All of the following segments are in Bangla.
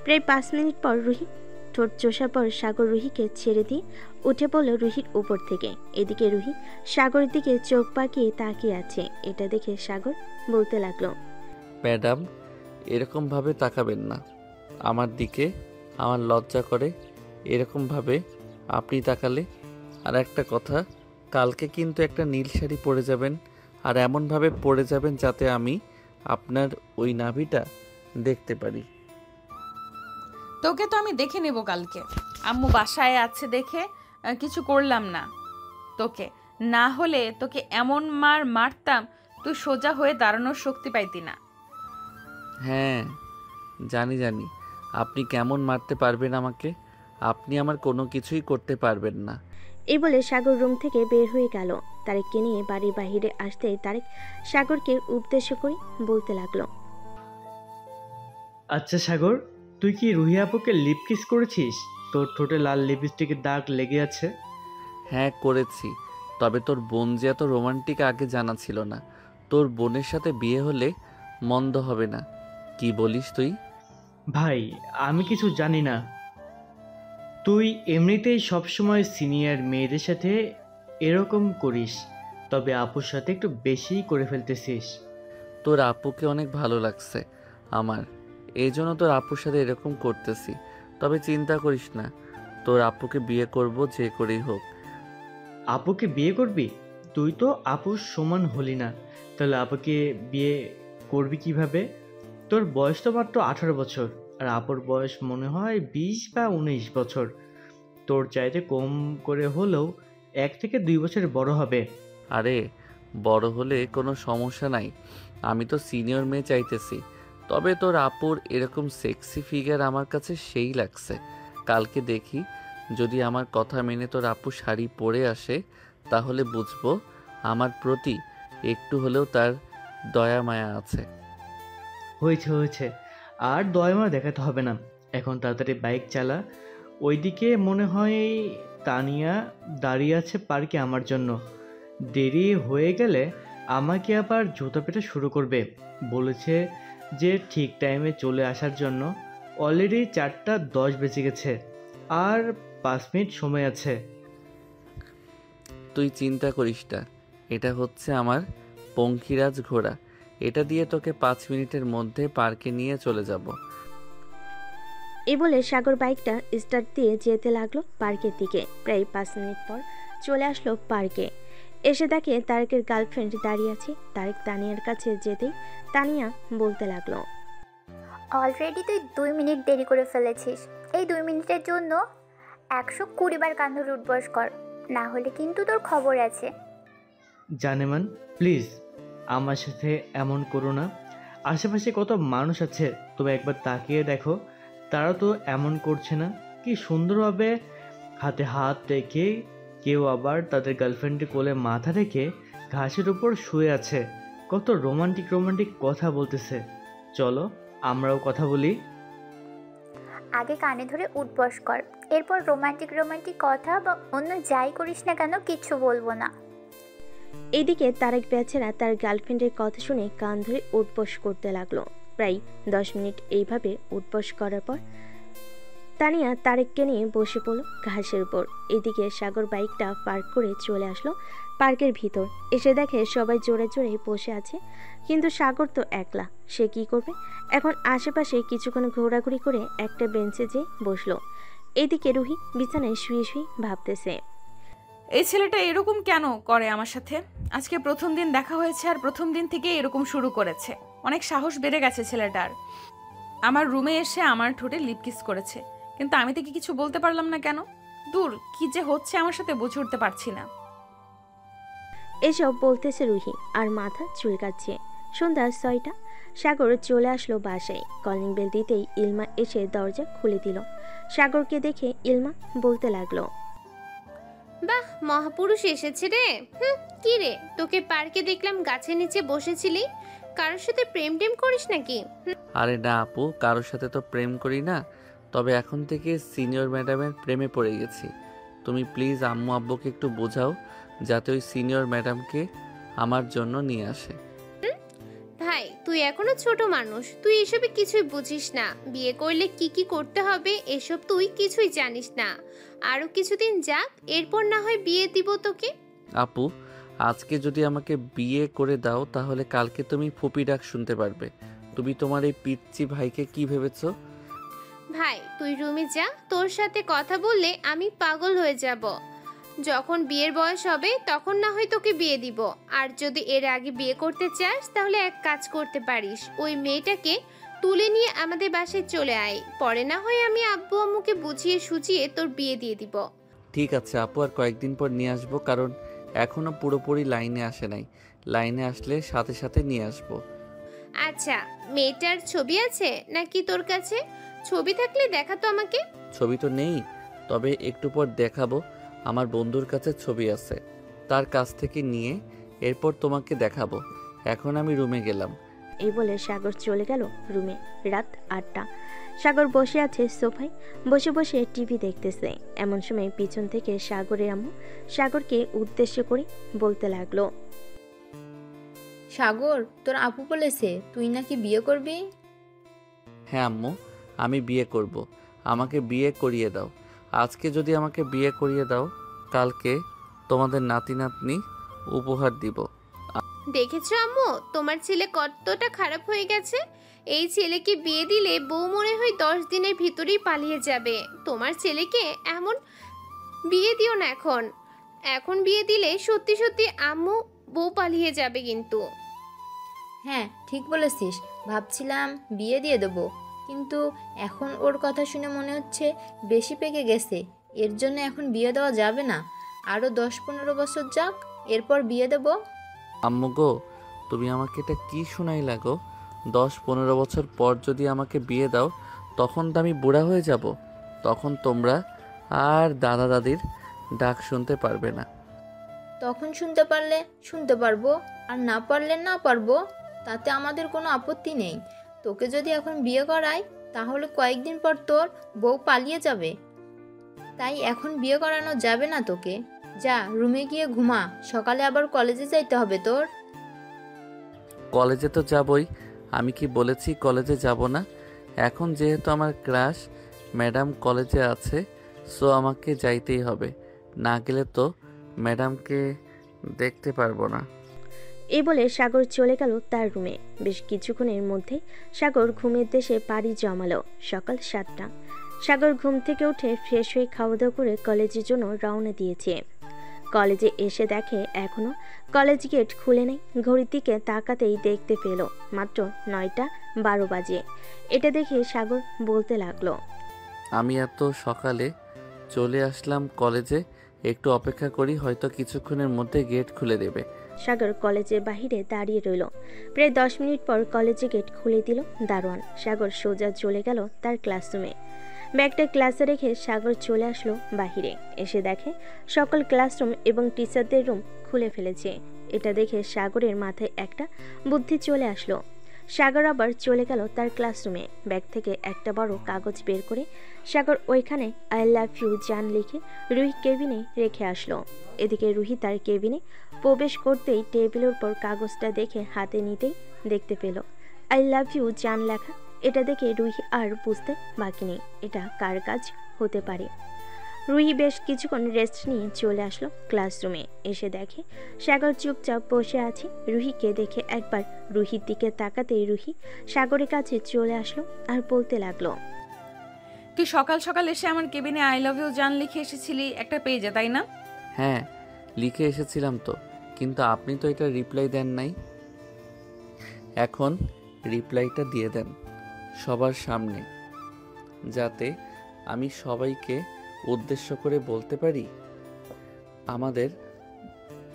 প্রায় 5 মিনিট পর রুহি ঠোঁট চোষার পর সাগর রুহিকে ছেড়ে দিয়ে উঠে পড়ল রুহির উপর থেকে। এদিকে রুহি সাগরের দিকে চোখ পাকিয়ে তাকিয়ে আছে। এটা দেখে সাগর বলতে লাগলো, ম্যাডাম, এরকমভাবে তাকাবেন না আমার দিকে, আমার লজ্জা করে এরকমভাবে আপনি তাকালে। আর একটা কথা, কালকে কিন্তু একটা নীল শাড়ি পরে যাবেন, আর এমনভাবে পরে যাবেন যাতে আমি আপনার ওই নাভিটা দেখতে পারি। তোকে তো আমি দেখে নেব কালকে। আম্মু বাসায় আছে দেখে কিছু করলাম না তোকে, না হলে তোকে এমন মার মারতাম তুই সোজা হয়ে দাঁড়ানোর শক্তি পাইতি না। হ্যাঁ জানি জানি, আপনি কেমন মারতে পারবেন আমাকে, আপনি আমার কোনো কিছুই করতে পারবেন না। এই বলে সাগর রুম থেকে বের হয়ে গেল। তারেককে নিয়ে বাড়ির বাহিরে আসতেই তারেক সাগরকে উদ্দেশ্য করে বলতে লাগলো, আচ্ছা সাগর, তুই কি রুহি আপুকে লিপ কিস করেছিস? তোর ঠোঁটে লাল লিপস্টিকের দাগ লেগে আছে। হ্যাঁ করেছি, তবে তোর বোন যে এত রোমান্টিক আগে জানা ছিল না। তোর বোনের সাথে বিয়ে হলে মন্দ হবে না, কি বলিস তুই? ভাই, আমি কিছু জানি না। তুই এমনিতেই সবসময় সিনিয়র মেয়েদের সাথে এরকম করিস, তবে আপুর সাথে একটু বেশিই করে ফেলতেছিস। তোর আপুকে অনেক ভালো লাগছে আমার, এই জন্য তোর আপুর সাথে এরকম করতেছি। তবে চিন্তা করিস না, তোর আপুকে বিয়ে করব যে করেই হোক। আপুকে বিয়ে করবি? তুই তো আপুর সমান হলি না, তাহলে আপুকে বিয়ে করবি কিভাবে? তোর বয়স তো মাত্র 18 বছর, আর আপুর বয়স মনে হয় 20 বা 19 বছর। তোর চাইতে কম করে হলেও 1 থেকে 2 বছর বড় হবে। আরে বড় হলে কোনো সমস্যা নাই, আমি তো সিনিয়র মেয়ে চাইতেছি। তবে তোর আপুর এরকম সেক্সি ফিগার আমার কাছে সেই লাগছে। কালকে দেখি, যদি আমার কথা মেনে তোর আপু শাড়ি পরে আসে তাহলে বুঝবো আমার প্রতি একটু হলেও তার দয়া মায়া আছে। হয়েছে হয়েছে, আর দয়ামা দেখাতে হবে না। এখন তাড়াতাড়ি বাইক চালা। ওইদিকে মনে হয় তানিয়া দাঁড়িয়ে আছে পার্কে আমার জন্য। দেরি হয়ে গেলে আমাকে আবার জুতা পেটা শুরু করবে। বলেছে যে ঠিক টাইমে চলে আসার জন্য। অলরেডি 4টা 10 বেজে গেছে, আর 5 মিনিট সময় আছে। তুই চিন্তা করিস না, এটা হচ্ছে আমার পঙ্খিরাজ ঘোড়া, এটা দিয়ে তোকে 5 মিনিটের মধ্যে পার্কে নিয়ে চলে যাব। এই বলে সাগর বাইকটা স্টার্ট দিয়ে যেতে লাগলো পার্কের দিকে। প্রায় 5 মিনিট পর চলে আসলো পার্কে। এসে দেখে তারেকের গার্লফ্রেন্ড দাঁড়িয়ে আছে। তারেক তানিয়ার কাছে যেতেই তানিয়া বলতে লাগলো, অলরেডি তুই 2 মিনিট দেরি করে ফেলেছিস। এই 2 মিনিটের জন্য 120 বার কান ধরে উঠবস কর, না হলে কিন্তু তোর খবর আছে। জানেমান, প্লিজ আমার সাথে এমন করো না। আশেপাশে কত মানুষ আছে, তুমি একবার তাকিয়ে দেখো, তারা তো এমন করছে না। কি সুন্দরভাবে হাতে হাত রেখে, কেউ আবার তাদের গার্লফ্রেন্ডের কোলে মাথা রেখে ঘাসের উপর শুয়ে আছে। কত রোমান্টিক রোমান্টিক কথা বলতেছে। চলো আমরাও কথা বলি। আগে কানে ধরে উঠবস কর, এরপর রোমান্টিক রোমান্টিক কথা বা অন্য যাই করিস না কেন কিচ্ছু বলবো না। এদিকে তারেক বেচারা তার গার্লফ্রেন্ডের কথা শুনে কান ধরে উঠবস করতে লাগলো। প্রায় 10 মিনিট এইভাবে উঠবস করার পর তানিয়া তারেককে নিয়ে বসে পড়ল ঘাসের উপর। এদিকে সাগর বাইকটা পার্ক করে চলে আসলো পার্কের ভিতর। এসে দেখে সবাই জোরে জোরে বসে আছে, কিন্তু সাগর তো একলা, সে কি করবে? এখন আশেপাশে কিছুক্ষণ ঘোরাঘুরি করে একটা বেঞ্চে যেয়ে বসলো। এদিকে রুহি বিছানায় শুয়ে শুয়ে ভাবতেছে, এই ছেলেটা এরকম কেন করে আমার সাথে? আজকে প্রথম দিন দেখা হয়েছে আর প্রথম দিন থেকে এরকম শুরু করেছে। অনেক সাহস বেড়ে গেছে ছেলেটার। আমার রুমে এসে আমার ঠোঁটে লিপ কিস করেছে, কিন্তু আমি তাকে কিছু বলতে পারলাম না কেন? দূর, কি যে হচ্ছে আমার সাথে বুঝে উঠতে পারছি না। এসব বলতেছে রুহি আর মাথা চুলকাচ্ছে। সন্ধ্যা 6টা, সাগর চলে আসলো বাসায়। কলিং বেল দিতেই ইলমা এসে দরজা খুলে দিল। সাগরকে দেখে ইলমা বলতে লাগলো, বাহ, মহাপুরুষ এসেছে রে। কি রে, তোকে পার্কে দেখলাম গাছের নিচে বসেছিলি, কারোর সাথে প্রেম টেম করিস নাকি? আরে না আপু, কারোর সাথে তো প্রেম করি না, তবে এখন থেকে সিনিয়র ম্যাডামের প্রেমে পড়ে গেছি। তুমি প্লিজ আম্মু আব্বুকে একটু বোঝাও যাতে ওই সিনিয়র ম্যাডামকে আমার জন্য নিয়ে আসে। ভাই, তুই তুই এখনো ছোট মানুষ, তুই এসবে কিছুই বুঝিস না। বিয়ে করলে কি কি করতে হবে এসব তুই কিছুই জানিস না। আরো কিছুদিন যাক, এরপর না হয় বিয়ে দিব তোকে। আপু, আজকে যদি আমাকে বিয়ে করে দাও তাহলে কালকে তুমি ফুপি ডাক শুনতে পারবে। তুমি তোমার এই পিচ্চি ভাইকে কি ভেবেছো? ভাই তুই রুমে যা, তোর সাথে কথা বললে আমি পাগল হয়ে যাব। যখন বিয়ের বয়স হবে তখন না হয় তোকে বিয়ে দিব। আর যদি এর আগে বিয়ে করতে চাস তাহলে এক কাজ করতে পারিস, ওই মেয়েটাকে তুলে নিয়ে আমাদের বাসায় চলে আয়। পরে না হয় আমি আব্বু আম্মুকে বুঝিয়ে সুঝিয়ে তোর বিয়ে দিয়ে দিব। ঠিক আছে আপু, আর কয়েকদিন পর নিয়ে আসবো, কারণ এখনো পুরোপুরি লাইনে আসে নাই। লাইনে আসলে সাথে সাথে নিয়ে আসবো। আচ্ছা, মেয়েটার ছবি আছে নাকি তোর কাছে? ছবি থাকলে দেখা তো আমাকে। ছবি তো নেই, তবে একটু পর দেখাবো। আমার বন্ধুর কাছে ছবি আছে, তার কাছ থেকে নিয়ে এরপর তোমাকে দেখাবো। এখন আমি রুমে গেলাম। এই বলে সাগর চলে গেল রুমে। রাত 8টা। সাগর বসে আছে সোফায়, বসে বসে টিভি দেখতেছে। এমন সময় পিছন থেকে সাগরের আম্মু সাগরকে উদ্দেশ্য করে বলতে লাগলো, সাগর, তোর আপু বলেছে তুই নাকি বিয়ে করবি। হ্যাঁ আম্মু, আমি বিয়ে করব। আমাকে বিয়ে করিয়ে দাও। আজকে যদি আমাকে বিয়ে করিয়ে দাও, কালকে তোমাদের নাতি নাতনি উপহার দিব। দেখেছো আম্মু, তোমার ছেলে কতটা খারাপ হয়ে গেছে। এই ছেলেকে বিয়ে দিলে বউ মনে হয় 10 দিনের ভিতরেই পালিয়ে যাবে। তোমার ছেলেকে এমন বিয়ে দিও না এখন। এখন বিয়ে দিলে সত্যি সত্যি আম্মু বউ পালিয়ে যাবে কিন্তু। হ্যাঁ ঠিক বলেছিস, ভাবছিলাম বিয়ে দিয়ে দেবো, কিন্তু এখন ওর কথা শুনে মনে হচ্ছে বেশি পেকে গেছে। এর জন্য এখন বিয়ে দেওয়া যাবে না, আরও 10-15 বছর যাক, এরপর বিয়ে দেব। আম্মু গো, তুমি আমাকে এটা কি শোনাই লাগো? 10-15 বছর পর যদি আমাকে বিয়ে দাও, তখন তো আমি বুড়া হয়ে যাব। তখন তোমরা আর দাদা দাদির ডাক শুনতে পারবে না। তখন শুনতে পারলে শুনতে পারবো, আর না পারলে না পারবো, তাতে আমাদের কোনো আপত্তি নেই। তোকে যদি এখন বিয়ে করাই তাহলে কয়েকদিন পর তোর বউ পালিয়ে যাবে, তাই এখন বিয়ে করানো যাবে না তোকে। যা রুমে গিয়ে ঘুমা, সকালে আবার কলেজে যাইতে হবে তোর। কলেজে তো যাবই, আমি কি বলেছি কলেজে যাব না? এখন যেহেতু আমার ক্লাস ম্যাডাম কলেজে আছে, সো আমাকে যাইতেই হবে। না গেলে তো ম্যাডামকে দেখতে পারবো না। এই বলে সাগর চলে গেল তার রুমে। বেশ কিছুক্ষণের মধ্যে সাগর ঘুমের দেশে পাড়ি জমালো। সকাল 7টা। সাগর ঘুম থেকে উঠে ফ্রেশ হয়ে খাওয়া দাওয়া করে কলেজের জন্য রওনা দিয়েছে। কলেজে এসে দেখে এখনো কলেজ গেট খুলে নেই। ঘড়ির দিকে তাকাতেই দেখতে পেল মাত্র 9টা 12 বাজে। এটা দেখে সাগর বলতে লাগলো, আমি এত সকালে চলে আসলাম কলেজে, একটু অপেক্ষা করি, হয়তো কিছুক্ষণের মধ্যে গেট খুলে দেবে। সাগর কলেজের বাহিরে দাঁড়িয়ে রইল। প্রায় 10 মিনিট পর কলেজে গেট খুলে দিল দারোয়ান। সাগর সোজা চলে গেল তার ক্লাসরুমে। ব্যাগটা ক্লাসে রেখে সাগর চলে আসলো বাহিরে। এসে দেখে সকল ক্লাসরুম এবং টিচারদের রুম খুলে ফেলেছে। এটা দেখে সাগরের মাথায় একটা বুদ্ধি চলে আসলো। সাগর আবার চলে গেল তার ক্লাসরুমে। ব্যাগ থেকে একটা বড় কাগজ বের করে সাগর ওইখানে আই লাভ ইউ জান লিখে রুহি কেবিনে রেখে আসলো। এদিকে রুহি তার কেবিনে প্রবেশ করতেই টেবিলের উপর কাগজটা দেখে হাতে নিতেই দেখতে পেল আই লাভ ইউ জান লেখা। এটা দেখে রুহি আর বুঝতে বাকি নেই এটা কার কাজ হতে পারে। রুহি বেশ কিছুক্ষণ রেস্ট নিয়ে চলে আসলো ক্লাসরুমে। এসে দেখে সাগর চুপচাপ বসে আছে। রুহিকে দেখে একবার রুহির দিকে তাকাতেই রুহি সাগরের কাছে চলে আসলো আর বলতে লাগলো, তুই সকাল সকাল এসে আমার কেবিনে আই লাভ ইউ জান লিখে এসেছিলি একটা পেজে, তাই না? হ্যাঁ, লিখে এসেছিলাম তো, কিন্তু আপনি তো এটা রিপ্লাই দেন নাই। এখন রিপ্লাইটা দিয়ে দেন সবার সামনে, যাতে আমি সবাইকে উদ্দেশ্য করে বলতে পারি আমাদের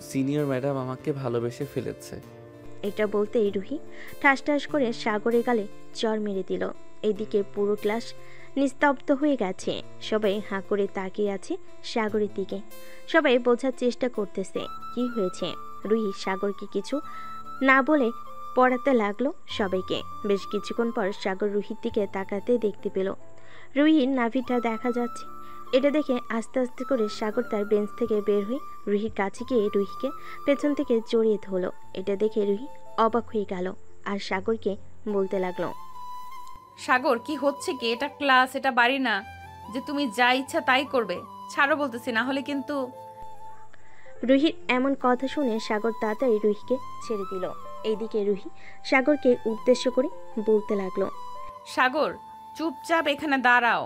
সিনিয়র ম্যাডাম আমাকে ভালোবেসে ফেলেছে। এটা বলতেই রুহি ঠাস ঠাস করে সাগরের গালে চড় মেরে দিল। এদিকে পুরো ক্লাস নিস্তব্ধ হয়ে গেছে। সবাই হাঁ করে তাকিয়ে আছে সাগরের দিকে। সবাই বোঝার চেষ্টা করতেছে কি হয়েছে। রুহি সাগরকে কিছু না বলে পড়াতে লাগলো সবাইকে। বেশ কিছুক্ষণ পর সাগর রুহির দিকে তাকাতে দেখতে পেল রুহির নাভিটা দেখা যাচ্ছে। এটা দেখে আস্তে আস্তে করে সাগর তার বেঞ্চ থেকে বের হয়ে রুহির কাছে গিয়ে রুহিকে পেছন থেকে জড়িয়ে ধরলো। এটা দেখে রুহি অবাক হয়ে গেল আর সাগরকে বলতে লাগলো। সাগর, কি হচ্ছে কি? এটা ক্লাস, এটা বাড়ি না যে তুমি যা ইচ্ছা তাই করবে। ছাড়ো বলতেছি, না হলে কিন্তু। রুহির এমন কথা শুনে সাগর তাড়াতাড়ি রুহিকে ছেড়ে দিল। এইদিকে রুহি সাগরকে উদ্দেশ্য করে বলতে লাগলো। সাগর, চুপচাপ এখানে দাঁড়াও।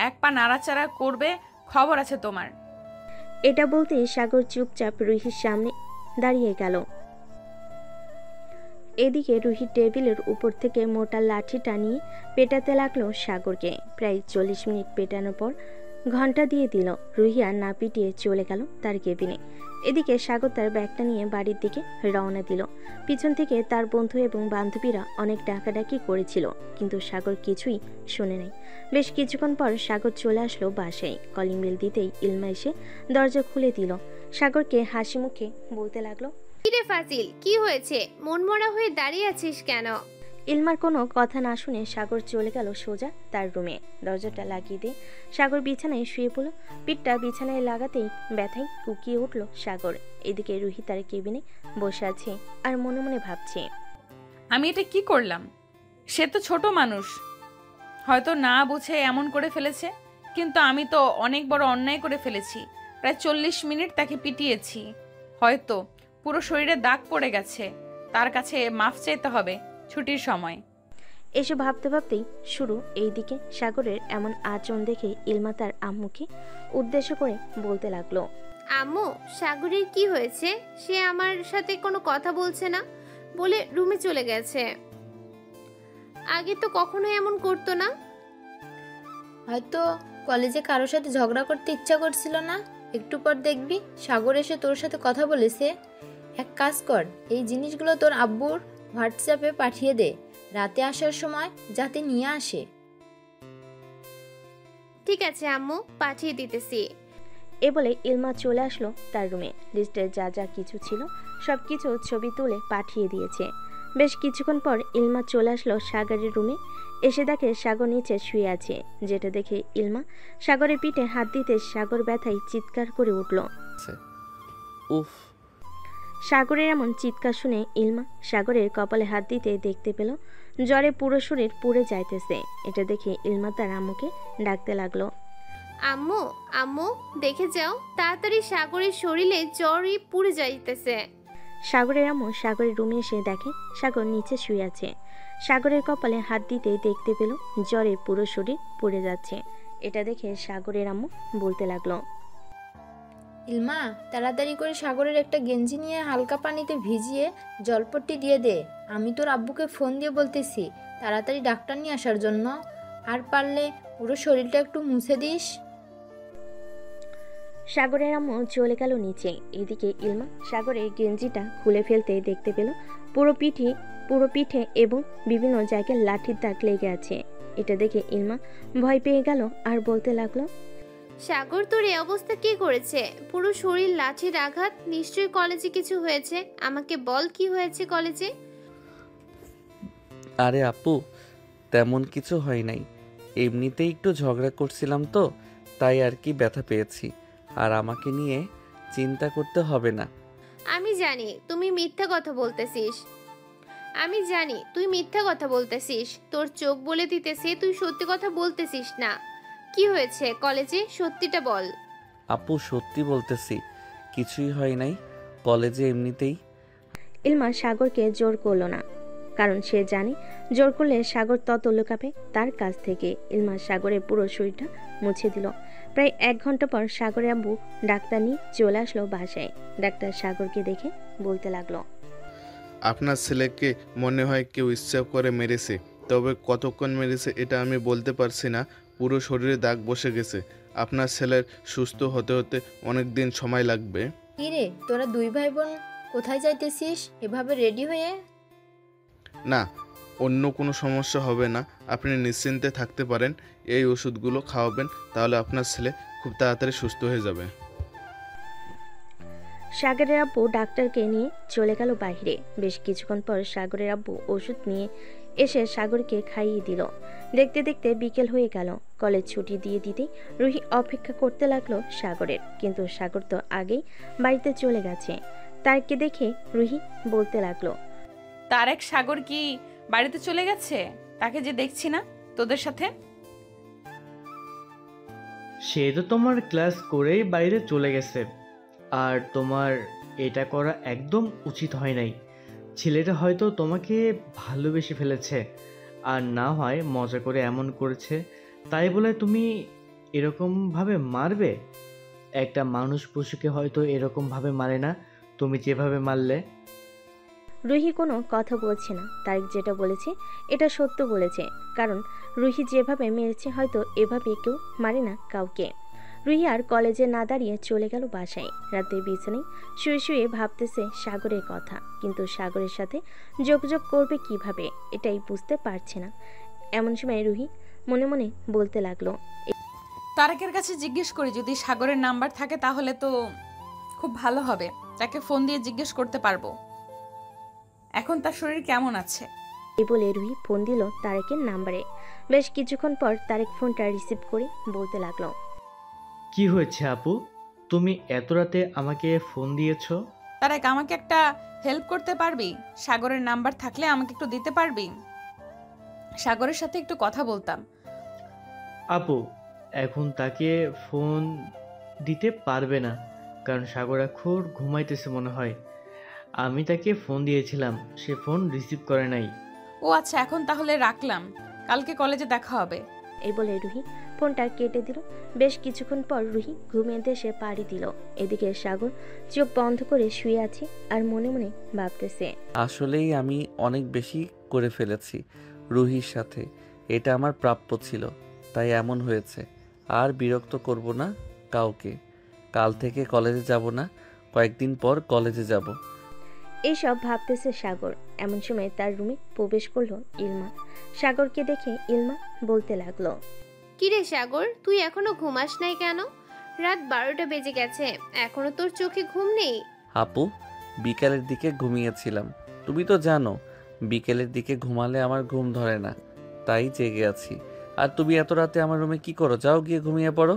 এক পা নাড়াচাড়া করবে, খবর আছে তোমার। এটা বলতে সাগর চুপচাপ রুহির সামনে দাঁড়িয়ে গেল। এদিকে রুহি টেবিলের উপর থেকে মোটা লাঠিটা নিয়ে পেটাতে লাগলো সাগরকে। প্রায় 40 মিনিট পেটানোর পর ঘন্টা দিয়ে দিল। রুহি আর না পিটিয়ে চলে গেল তার কেবিনে। এদিকে সাগর তার ব্যাগটা নিয়ে বাড়ির দিকে রওনা দিল। পিছন থেকে তার বন্ধু এবং বান্ধবীরা অনেক ডাকাডাকি করেছিল, কিন্তু সাগর কিছুই শুনে নাই। বেশ কিছুক্ষণ পর সাগর চলে আসলো বাসায়। কলিং বেল দিতেই ইলমা এসে দরজা খুলে দিল। সাগরকে হাসি মুখে বলতে লাগলো। কিরে ফাজিল, কি হয়েছে? মনমরা হয়ে দাঁড়িয়ে আছিস কেন? ইলমার কোনো কথা না শুনে সাগর চলে গেল সোজা তার রুমে। দরজাটা লাগিয়ে দিয়ে সাগর বিছানায় শুয়ে পড়ল। পিঠটা বিছানায় লাগাতেই ব্যথায় কুকিয়ে উঠল সাগর। এদিকে রুহি তার কেবিনে বসে আছে আর মনে মনে ভাবছে, আমি এটা কি করলাম? সে তো ছোট মানুষ, হয়তো না বুঝে এমন করে ফেলেছে, কিন্তু আমি তো অনেক বড় অন্যায় করে ফেলেছি। প্রায় 40 মিনিট তাকে পিটিয়েছি, হয়তো পুরো শরীরে দাগ পড়ে গেছে। তার কাছে মাফ চাইতে হবে ছুটির সময়। এসব ভাবতে ভাবতেই শুরু। এইদিকে সাগরের এমন আচরণ দেখে ইলমা তার আম্মুকে উদ্দেশ্য করে বলতে লাগলো। আম্মু, সাগরের কি হয়েছে? সে আমার সাথে কোনো কথা বলছে না, বলে রুমে চলে গেছে। আগে তো কখনো এমন করতো না। হয়তো কলেজে কারোর সাথে ঝগড়া করতে ইচ্ছা করছিল না। একটু পর দেখবি সাগর এসে তোর সাথে কথা বলেছে। এক কাজ কর, এই জিনিসগুলো তোর আব্বুর হোয়াটসঅ্যাপে পাঠিয়ে দে, রাতে আসার সময় যাতে নিয়ে আসে। ঠিক আছে আম্মু, পাঠিয়ে দিতেছি। এ বলে ইলমা চলে আসলো তার রুমে। লিস্টে যা যা কিছু ছিল সব কিছু ছবি তুলে পাঠিয়ে দিয়েছে। বেশ কিছুক্ষণ পর ইলমা চলে আসলো সাগরের রুমে। এসে দেখে সাগর নিচে শুয়ে আছে, যেটা দেখে ইলমা সাগরের পিঠে হাত দিতে সাগর ব্যথায় চিৎকার করে উঠল। উফ! সাগরের এমন চিৎকার শুনে ইলমা সাগরের কপালে হাত দিতে দেখতে পেল জ্বরে পুরো শরীর পুড়ে যাইতেছে। এটা দেখে ইলমা তার আম্মুকে ডাকতে লাগলো। আম্মু, আম্মু দেখে যাও, তাড়াতাড়ি সাগরের শরীরে জ্বরই পুড়ে যাইতেছে। সাগরের আম্মু সাগরের রুমে এসে দেখে সাগর নিচে শুয়ে আছে। সাগরের কপালে হাত দিতে দেখতে পেল জ্বরে পুরো শরীর পুড়ে যাচ্ছে। এটা দেখে সাগরের আম্মু বলতে লাগলো। ইলমা, তাড়াতাড়ি করে সাগরের একটা গেঞ্জি নিয়ে হালকা পানিতে ভিজিয়ে জলপট্টি দিয়ে দে। আমি তোর আব্বুকে ফোন দিয়ে বলতেছি তাড়াতাড়ি ডাক্তার নিয়ে আসার জন্য। আর পারলে পুরো শরীরটা একটু মুছে দিস। সাগরের আম্মু চলে গেল নিচে। এদিকে ইলমা সাগরের গেঞ্জিটা খুলে ফেলতে দেখতে পেল পুরো পিঠে এবং বিভিন্ন জায়গায় লাঠির দাগ লেগে আছে। এটা দেখে ইলমা ভয় পেয়ে গেল আর বলতে লাগলো। সাগর, তোর এই অবস্থা কি করেছে? পুরো শরীর লাঠির আঘাত, নিশ্চয়ই কলেজে কিছু হয়েছে। আমাকে বল, কি হয়েছে কলেজে? আরে আপু, তেমন কিছু হয় নাই, এমনিতেই একটু ঝগড়া করছিলাম তো, তাই আর কি ব্যথা পেয়েছি। আর আমাকে নিয়ে চিন্তা করতে হবে না। আমি জানি তুই মিথ্যা কথা বলতেছিস। তোর চোখ বলে দিতেছে তুই সত্যি কথা বলতেছিস না। কি হয়েছে কলেজে, সত্যিটা বল। আপু, সত্যি বলতেছি, কিছুই হয় নাই, কলেজে এমনিতেই। ইলমা সাগরকে জোর করলো না, কারণ সে জানে জোর করলে সাগর তত লুকাবে তার কাছ থেকে। ইলমা সাগরের পুরো শরীরটা মুছে দিল। প্রায় 1 ঘন্টা পর সাগরের আব্বু ডাক্তার নিয়ে চলে আসলো বাসায়। ডাক্তার সাগরকে দেখে বলতে লাগলো। আপনার ছেলেকে মনে হয় কেউ ইচ্ছা করে মেরেছে, তবে কতক্ষণ মেরেছে এটা আমি বলতে পারছি না। পুরো শরীরে দাগ বসে গেছে। আপনার ছেলের সুস্থ হতে হতে অনেক দিন সময় লাগবে। কি রে, তোরা 2 ভাই বোন কোথায় যাইতেছিস এভাবে রেডি হয়ে? না, অন্য কোনো সমস্যা হবে না, আপনি নিশ্চিন্তে থাকতে পারেন। এই ওষুধগুলো খাওয়াবেন, তাহলে আপনার ছেলে খুব তাড়াতাড়ি সুস্থ হয়ে যাবে। সাগরের আব্বু ডাক্তারকে নিয়ে চলে গেল বাইরে। বেশ কিছুক্ষণ পর সাগরের আব্বু ওষুধ নিয়ে এসে সাগরকে খাইয়ে দিল। দেখতে দেখতে বিকেল হয়ে গেল। কলেজ ছুটি দিয়ে দিতেই রুহি অপেক্ষা করতে লাগলো সাগরের, কিন্তু সাগর তো আগেই বাড়িতে চলে গেছে। তারকে দেখে রুহি বলতে লাগলো। তারেক সাগর কি বাড়িতে চলে গেছে? তাকে যে দেখছি না তোদের সাথে। সে তো তোমার ক্লাস করেই বাইরে চলে গেছে। আর তোমার এটা করা একদম উচিত হয় নাই। ছেলেটা হয়তো তোমাকে ভালোবেসে ফেলেছে, আর না হয় মজা করে এমন করেছে। তাই বলে তুমি এরকমভাবে মারবে? একটা মানুষ পশুকে হয়তো এরকমভাবে মারে না, তুমি যেভাবে মারলে। রুহি কোনো কথা বলছে না। তারেক যেটা বলেছে এটা সত্য বলেছে, কারণ রুহি যেভাবে মেরেছে হয়তো এভাবে কেউ মারে না কাউকে। রুহি আর কলেজে না দাঁড়িয়ে চলে গেল বাসায়। রাতে বিছানায় শুয়ে শুয়ে ভাবতেছে সাগরের কথা, কিন্তু সাগরের সাথে যোগাযোগ করবে কিভাবে এটাই বুঝতে পারছে না। এমন সময় রুহি মনে মনে বলতে লাগলো, তারেকের কাছে জিজ্ঞেস করি, যদি সাগরের নাম্বার থাকে তাহলে তো খুব ভালো হবে। তাকে ফোন দিয়ে জিজ্ঞেস করতে পারবো এখন তার শরীর কেমন আছে। এই বলে রুহি ফোন দিল তারেকের নাম্বারে। বেশ কিছুক্ষণ পর তারেক ফোনটা রিসিভ করে বলতে লাগলো, কি হয়েছে আপু, তুমি এত রাতে আমাকে ফোন দিয়েছো? তারেক, আমাকে একটা হেল্প করতে পারবি? সাগরের নাম্বার থাকলে আমাকে একটু দিতে পারবি? সাগরের সাথে একটু কথা বলতাম। আপু, এখন তাকে ফোন দিতে পারবে না, কারণ সাগর এখন ঘুমাইতেছে মনে হয়। আমি তাকে ফোন দিয়েছিলাম, সে ফোন রিসিভ করে নাই। ও আচ্ছা, এখন তাহলে রাখলাম, কালকে কলেজে দেখা হবে। এই বলে রুহি ফোনটা কেটে দিল। বেশ কিছুক্ষণ পর রুহি ঘুমের দেশে পাড়ি দিল। এদিকে সাগর চোখ বন্ধ করে শুয়ে আছে আর মনে মনে ভাবতেছে, আসলেই আমি অনেক বেশি করে ফেলেছি রুহির সাথে। এটা আমার প্রাপ্য ছিল, তাই এমন হয়েছে। আর বিরক্ত করব না কাউকে। কাল থেকে কলেজে যাব না, কয়েকদিন পর কলেজে যাব। এইসব ভাবতেছে সাগর। এমন সময় তার রুমে প্রবেশ করলো ইলমা। সাগরকে দেখে ইলমা বলতে লাগলো, কিরে সাগর, তুই এখনো ঘুমাস নাই কেন? রাত 12টা বেজে গেছে, এখনো তোর চোখে ঘুম নেই? আপু, বিকালের দিকে ঘুমিয়েছিলাম। তুমি তো জানো বিকেলের দিকে ঘুমালে আমার ঘুম ধরে না, তাই জেগে আছি। আর তুমি এত রাতে আমার রুমে কি করো? যাও গিয়ে ঘুমিয়ে পড়ো।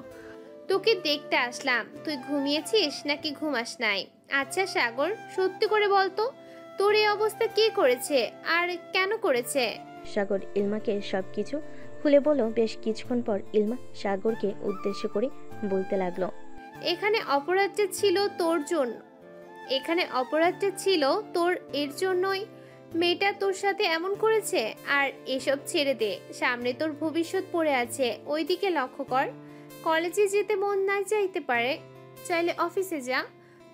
তোকে দেখতে আসলাম, তুই ঘুমিয়েছিস নাকি ঘুমাস নাই? আচ্ছা সাগর, সত্যি করে বলতো, তোর এই অবস্থা কে করেছে আর কেন করেছে? সাগর ইলমাকে সবকিছু খুলে বলল। বেশ কিছুক্ষণ পর ইলমা সাগরকে উদ্দেশ্য করে বলতে লাগলো, এখানে অপরাধটা ছিল তোর জন্য, এখানে অপরাধটা ছিল তোর, এর জন্যই মেয়েটা তোর সাথে এমন করেছে। আর এসব ছেড়ে দে, সামনে তোর ভবিষ্যৎ পড়ে আছে, ওইদিকে লক্ষ্য কর। কলেজে যেতে মন না চাইতে পারে, চাইলে অফিসে যা,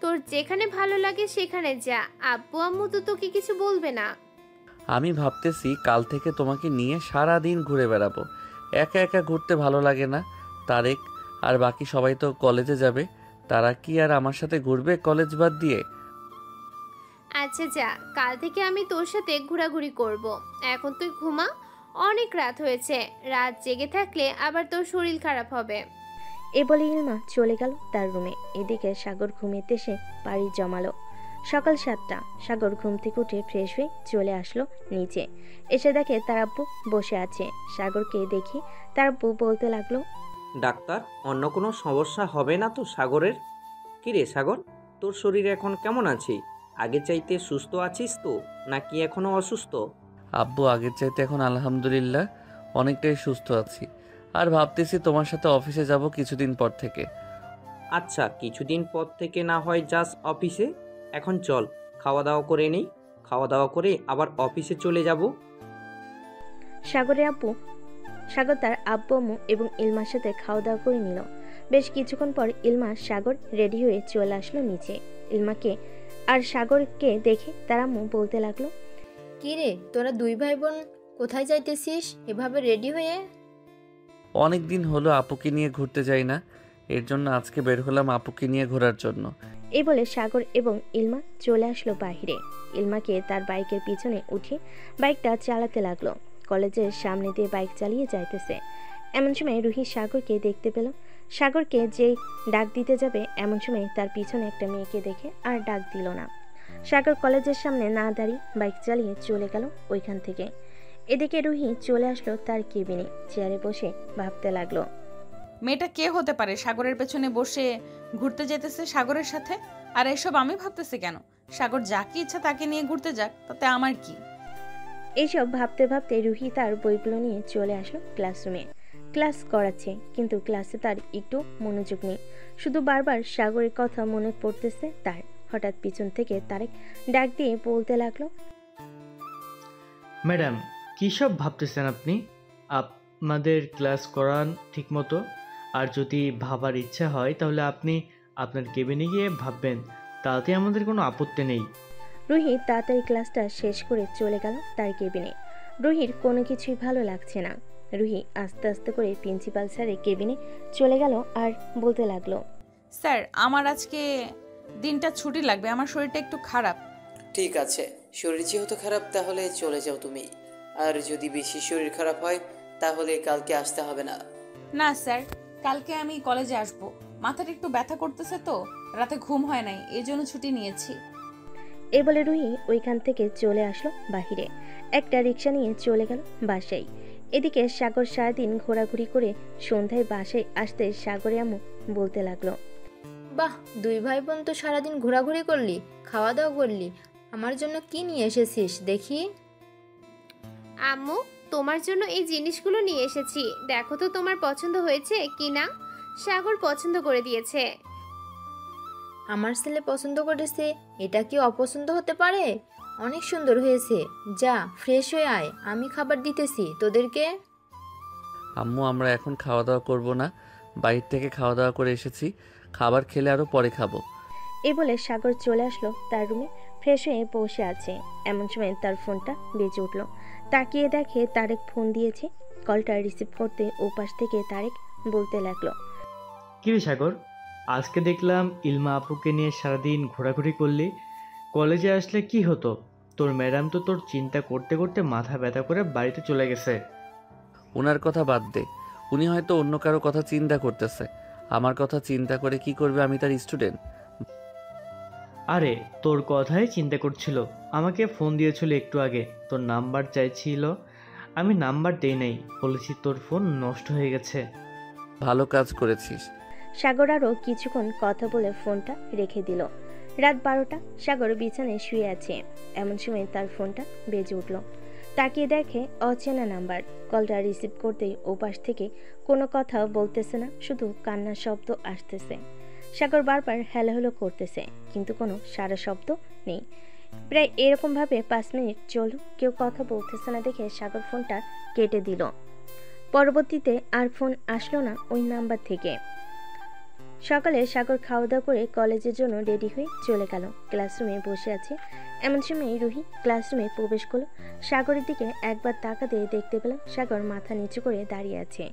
তোর যেখানে ভালো লাগে সেখানে যা, আব্বু আম্মু তো তোকে কিছু বলবে না। আমি ভাবতেছি কাল থেকে তোমাকে নিয়ে সারা দিন ঘুরে বেড়াবো। একা একা ঘুরতে ভালো লাগে না। তারেক আর বাকি সবাই তো কলেজে যাবে, তারা কি আর আমার সাথে ঘুরবে কলেজ বাদ দিয়ে? আচ্ছা যা, কাল থেকে আমি তোর সাথে ঘোরাঘুরি করব। এখন তুই ঘুমা, অনেক রাত হয়েছে, রাত জেগে থাকলে আবার তোর শরীর খারাপ হবে। এ বলে ইলমা চলে গেল তার রুমে। এদিকে সাগর ঘুমিয়ে এসে পাড়ি জমালো। সকাল 7টা। সাগর ঘুম থেকে উঠে ফ্রেশ হয়ে চলে আসলো নিচে। এসে দেখে তার আব্বু বসে আছে। সাগরকে দেখে তার আব্বু বলতে লাগলো, ডাক্তার, অন্য কোনো সমস্যা হবে না তো সাগরের? কিরে সাগর, তোর শরীর এখন কেমন আছে? আগে চাইতে সুস্থ আছিস তো, নাকি এখনো অসুস্থ? আব্বু, আগের চাইতে এখন আলহামদুলিল্লাহ অনেকটাই সুস্থ আছি। আর ভাবতেছি তোমার সাথে অফিসে যাব কিছুদিন পর থেকে। আচ্ছা, কিছুদিন পর থেকে না হয় যাস অফিসে। এখন চল খাওয়া দাওয়া করে নেই, খাওয়া দাওয়া করে আবার অফিসে চলে যাব। সাগর তার আব্বু আম্মু এবং ইলমার সাথে খাওয়া দাওয়া করে নিল। বেশ কিছুক্ষণ পর ইলমা সাগর রেডি হয়ে চলে আসলো নিচে। ইলমাকে আর সাগরকে দেখে তার আম্মু বলতে লাগলো, কিরে, তোরা দুই ভাই বোন কোথায় যাইতেছিস এভাবে রেডি হয়ে? অনেক দিন হলো আপুকে নিয়ে ঘুরতে যাই না, এর জন্য আজকে বের হলাম আপুকে নিয়ে ঘোরার জন্য। এই বলে সাগর এবং ইলমা চলে আসলো বাইরে। ইলমাকে তার বাইকের পিছনে উঠে বাইকটা চালাতে লাগলো। কলেজের সামনে দিয়ে বাইক চালিয়ে যাইতেছে। এমন সময় রুহি সাগরকে দেখতে পেল। সাগরকে যেই ডাক দিতে যাবে এমন সময় তার পিছনে একটা মেয়েকে দেখে আর ডাক দিল না। সাগর কলেজের সামনে না দাঁড়িয়ে বাইক চালিয়ে চলে গেল ওইখান থেকে। এদিকে রুহি চলে আসলো তার কেবিনে, চেয়ারে বসে ভাবতে লাগলো, মেয়েটা কে হতে পারে সাগরের পেছনে বসে ঘুরতে যেতেছে সাগরের সাথে? আর এসব আমি ভাবতেছি কেন? সাগর যাকে ইচ্ছা তাকে নিয়ে ঘুরতে যাক, তাতে আমার কি? এইসব ভাবতে ভাবতে রুহি তার বইগুলো নিয়ে চলে আসলো ক্লাসরুমে। ক্লাস করাচ্ছে, কিন্তু ক্লাসে তার একটু মনোযোগ নেই, শুধু বারবার সাগরের কথা মনে পড়তেছে তার। হঠাৎ পিছন থেকে তারেক ডাক দিয়ে বলতে লাগলো, ম্যাডাম, কী সব ভাবতেছেন আপনি? আপনাদের ক্লাস করান ঠিকমতো, আর যদি ভাবার ইচ্ছা হয় তাহলে আপনি আপনার কেবিনে গিয়ে ভাববেন, তাতে আমাদের কোনো আপত্তি নেই। রুহি তাড়াতাড়ি ক্লাসটা শেষ করে চলে গেল তার কেবিনে। রুহির কোনো কিছুই ভালো লাগছে না। রুহি আস্তে আস্তে করে প্রিন্সিপাল স্যারের কেবিনে চলে গেল আর বলতে লাগলো, স্যার, আমার আজকে দিনটা ছুটি লাগবে, আমার শরীরটা একটু খারাপ। ঠিক আছে, শরীর যেহেতু খারাপ তাহলে চলে যাও তুমি। আর যদি বেশি শরীর খারাপ হয় তাহলে কালকে আসতে হবে না। না স্যার, কালকে আমি কলেজে আসব। মাথাটা একটু ব্যথা করতেছে তো, রাতে ঘুম হয় নাই, এই জন্য ছুটি নিয়েছি। এ বলে রুহি ওইখান থেকে চলে আসলো বাহিরে। একটা রিক্সা নিয়ে চলে গেল বাসায়। এদিকে সাগর সারাদিন ঘোরাঘুরি করে সন্ধ্যায় বাসায় আসতে সাগরে আম্মু বলতে লাগলো, বাহ, দুই ভাই বোন তো সারাদিন ঘোরাঘুরি করলি, খাওয়া দাওয়া করলি। আমার জন্য কি নিয়ে এসেছিস দেখি? আম্মু, তোমার জন্য এই জিনিসগুলো নিয়ে এসেছি, দেখো তো তোমার পছন্দ হয়েছে কি না। সাগর পছন্দ করে দিয়েছে। আমার ছেলে পছন্দ করেছে, এটা কি অপছন্দ হতে পারে? অনেক সুন্দর হয়েছে। যা, ফ্রেশ হয়ে আয়, আমি খাবার দিতেছি তোদেরকে। আম্মু, আমরা এখন খাওয়া দাওয়া করব না, বাইরে থেকে খাওয়া দাওয়া করে এসেছি, খাবার খেলে আরও পরে খাবো। এ বলে সাগর চলে আসলো তার রুমে। ফ্রেশ হয়ে বসে আছে, এমন সময় তার ফোনটা বেজে উঠলো। তাকিয়ে দেখে তারেক ফোন দিয়েছে। কলটা রিসিভ করতে ওপাশ থেকে তারেক বলতে লাগলো, কিরে সাগর, আজকে দেখলাম ইলমা আপুকে নিয়ে সারাদিন ঘোরাঘুরি করলি, কলেজে আসলে কি হতো? তোর ম্যাডাম তো তোর চিন্তা করতে করতে মাথা ব্যথা করে বাড়িতে চলে গেছে। ওনার কথা বাদ দে, উনি হয়তো অন্য কারো কথা চিন্তা করতেছে। আমার কথা চিন্তা করে কি করবে? আমি তার স্টুডেন্ট। আরে, তোর কথাই চিন্তা করছিল, আমাকে ফোন দিয়েছিল একটু আগে, তোর নাম্বার চাইছিল, আমি নাম্বার দেই নাই, বলেছি তোর ফোন নষ্ট হয়ে গেছে। ভালো কাজ করেছিস। সাগর আরও কিছুক্ষণ কথা বলে ফোনটা রেখে দিল। রাত 12টা, সাগর বিছানায় শুয়ে আছে। এমন সময় তার ফোনটা বেজে উঠল। তাকিয়ে দেখে অচেনা নাম্বার। কলটা রিসিভ করতেই ওপাশ থেকে কোনো কথা বলতেছে না, শুধু কান্নার শব্দ আসতেছে। সাগর বারবার হ্যালো হ্যালো করতেছে, কিন্তু কোনো সারা শব্দ নেই। প্রায় এরকমভাবে 5 মিনিট চলল, কেউ কথা বলতেছে না দেখে সাগর ফোনটা কেটে দিল। পরবর্তীতে আর ফোন আসলো না ওই নাম্বার থেকে। সকালে সাগর খাওয়া দাওয়া করে কলেজের জন্য রেডি হয়ে চলে গেল। ক্লাসরুমে বসে আছে, এমন সময় রুহি ক্লাসরুমে প্রবেশ করলো। সাগরের দিকে একবার তাকাতে দেখতে পেলাম সাগর মাথা নিচু করে দাঁড়িয়ে আছে।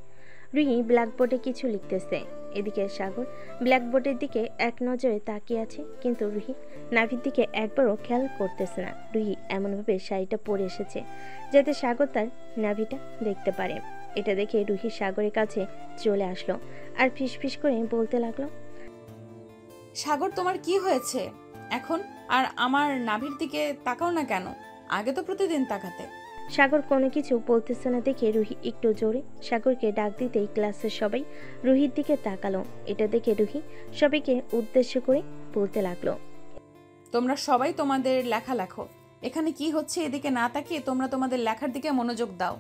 রুহি ব্ল্যাকবোর্ডে কিছু লিখতেছে। এদিকে সাগর ব্ল্যাকবোর্ডের দিকে এক নজরে তাকিয়ে আছে, কিন্তু রুহি নাভির দিকে একবারও খেয়াল করতেছে না। রুহি এমনভাবে শাড়িটা পরে এসেছে যাতে সাগর তার নাভিটা দেখতে পারে। এটা দেখে রুহি সাগরের কাছে চলে আসলো আর ফিসফিস করে বলতে লাগলো, সাগর, তোমার কি হয়েছে এখন? আর আমার নাভির দিকে তাকাও না কেন? আগে তো প্রতিদিন তাকাতে। সাগর কোনো কিছু বলতেছে না দেখে রুহি একটু জোরে সাগরকে ডাক দিতেই ক্লাসের সবাই রুহির দিকে তাকালো। এটা দেখে রুহি সবাইকে উদ্দেশ্য করে বলতে লাগলো, তোমরা সবাই তোমাদের লেখা লেখো। এখানে কি হচ্ছে এদিকে না তাকিয়ে তোমরা তোমাদের লেখার দিকে মনোযোগ দাও।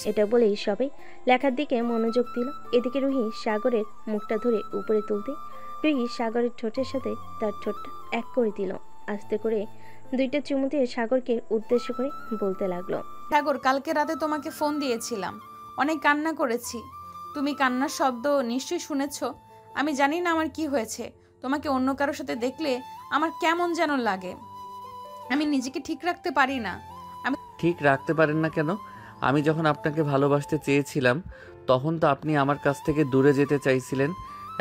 এটা বলেই সবাই লেখার দিকে মনোযোগ দিল। এদিকে রুহি সাগরের মুখটা ধরে উপরে তুলতে রুহি সাগরের ঠোঁটের সাথে তার ঠোঁটটা এক করে দিল। আস্তে করে 2টা চুমু দিয়ে সাগরকে উদ্দেশ্য করে বলতে লাগলো, সাগর, কালকে রাতে তোমাকে ফোন দিয়েছিলাম, অনেক কান্না করেছি। তুমি কান্নার শব্দ নিশ্চয়ই শুনেছো। আমি জানি না আমার কি হয়েছে, তোমাকে অন্য কারোর সাথে দেখলে আমার কেমন যেন লাগে। আমি নিজেকে ঠিক রাখতে পারি না। ঠিক রাখতে পারেন না কেন? আমি যখন আপনাকে ভালোবাসতে চেয়েছিলাম তখন তো আপনি আমার কাছ থেকে দূরে যেতে চাইছিলেন।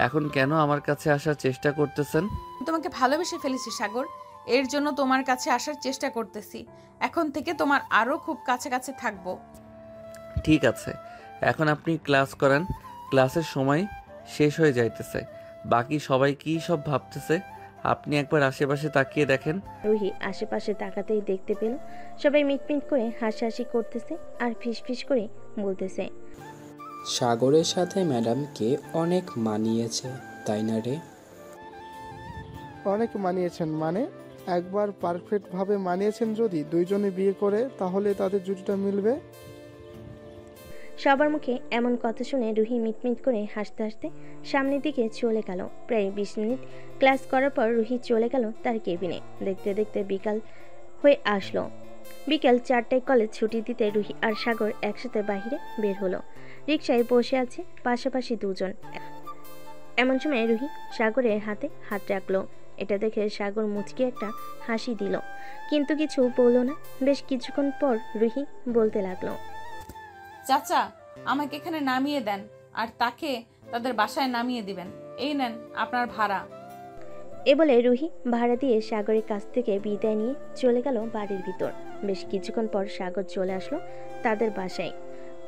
এখন কেন আমার কাছে আসার চেষ্টা করতেছেন? তোমাকে ভালোবেসে ফেলেছি সাগর, এর জন্য তোমার কাছে আসার চেষ্টা করতেছি। এখন থেকে তোমার আরো খুব কাছাকাছি থাকবো। ঠিক আছে, এখন আপনি ক্লাস করান। ক্লাসের সময় শেষ হয়ে যাইতেছে, বাকি সবাই কি সব ভাবতেছে আপনি একবার আশেপাশে তাকিয়ে দেখেন। রুহি আশেপাশে তাকাতেই দেখতে পেল সবাই মিটমিট করে হাসাহাসি করতেছে আর ফিসফিস করে বলতেছে, সাগরের সাথে ম্যাডামকে অনেক মানিয়েছে, তাই না রে? অনেক মানিয়েছেন মানে? একবার পারফেক্টভাবে মানিয়েছেন, যদি দুইজনে বিয়ে করে তাহলে তাদের জুটিটা মিলবে। সবার মুখে এমন কথা শুনে রুহি মিটমিট করে হাসতে হাসতে সামনের দিকে চলে গেল। প্রায় 20 মিনিট ক্লাস করার পর রুহি চলে গেল তার কেবিনে। দেখতে দেখতে বিকাল হয়ে আসলো। বিকেল 4টায় কলেজ ছুটি দিতে রুহি আর সাগর একসাথে বাইরে বের হলো। রিকশায় বসে আছে পাশাপাশি দুজন। এমন সময় রুহি সাগরের হাতে হাত রাখলো। এটা দেখে সাগর মুচকি একটা হাসি দিল, কিন্তু কিছু বলল না। বেশ কিছুক্ষণ পর রুহি বলতে লাগলো, চাচা আমাকে এখানে নামিয়ে দেন আর তাকে তাদের বাসায় নামিয়ে দিবেন। এই নেন আপনার ভাড়া। এ বলে রুহি ভাড়া দিয়ে সাগরের কাছ থেকে বিদায় নিয়ে চলে গেল বাড়ির ভিতর। বেশ কিছুক্ষণ পর সাগর চলে আসলো তাদের বাসায়।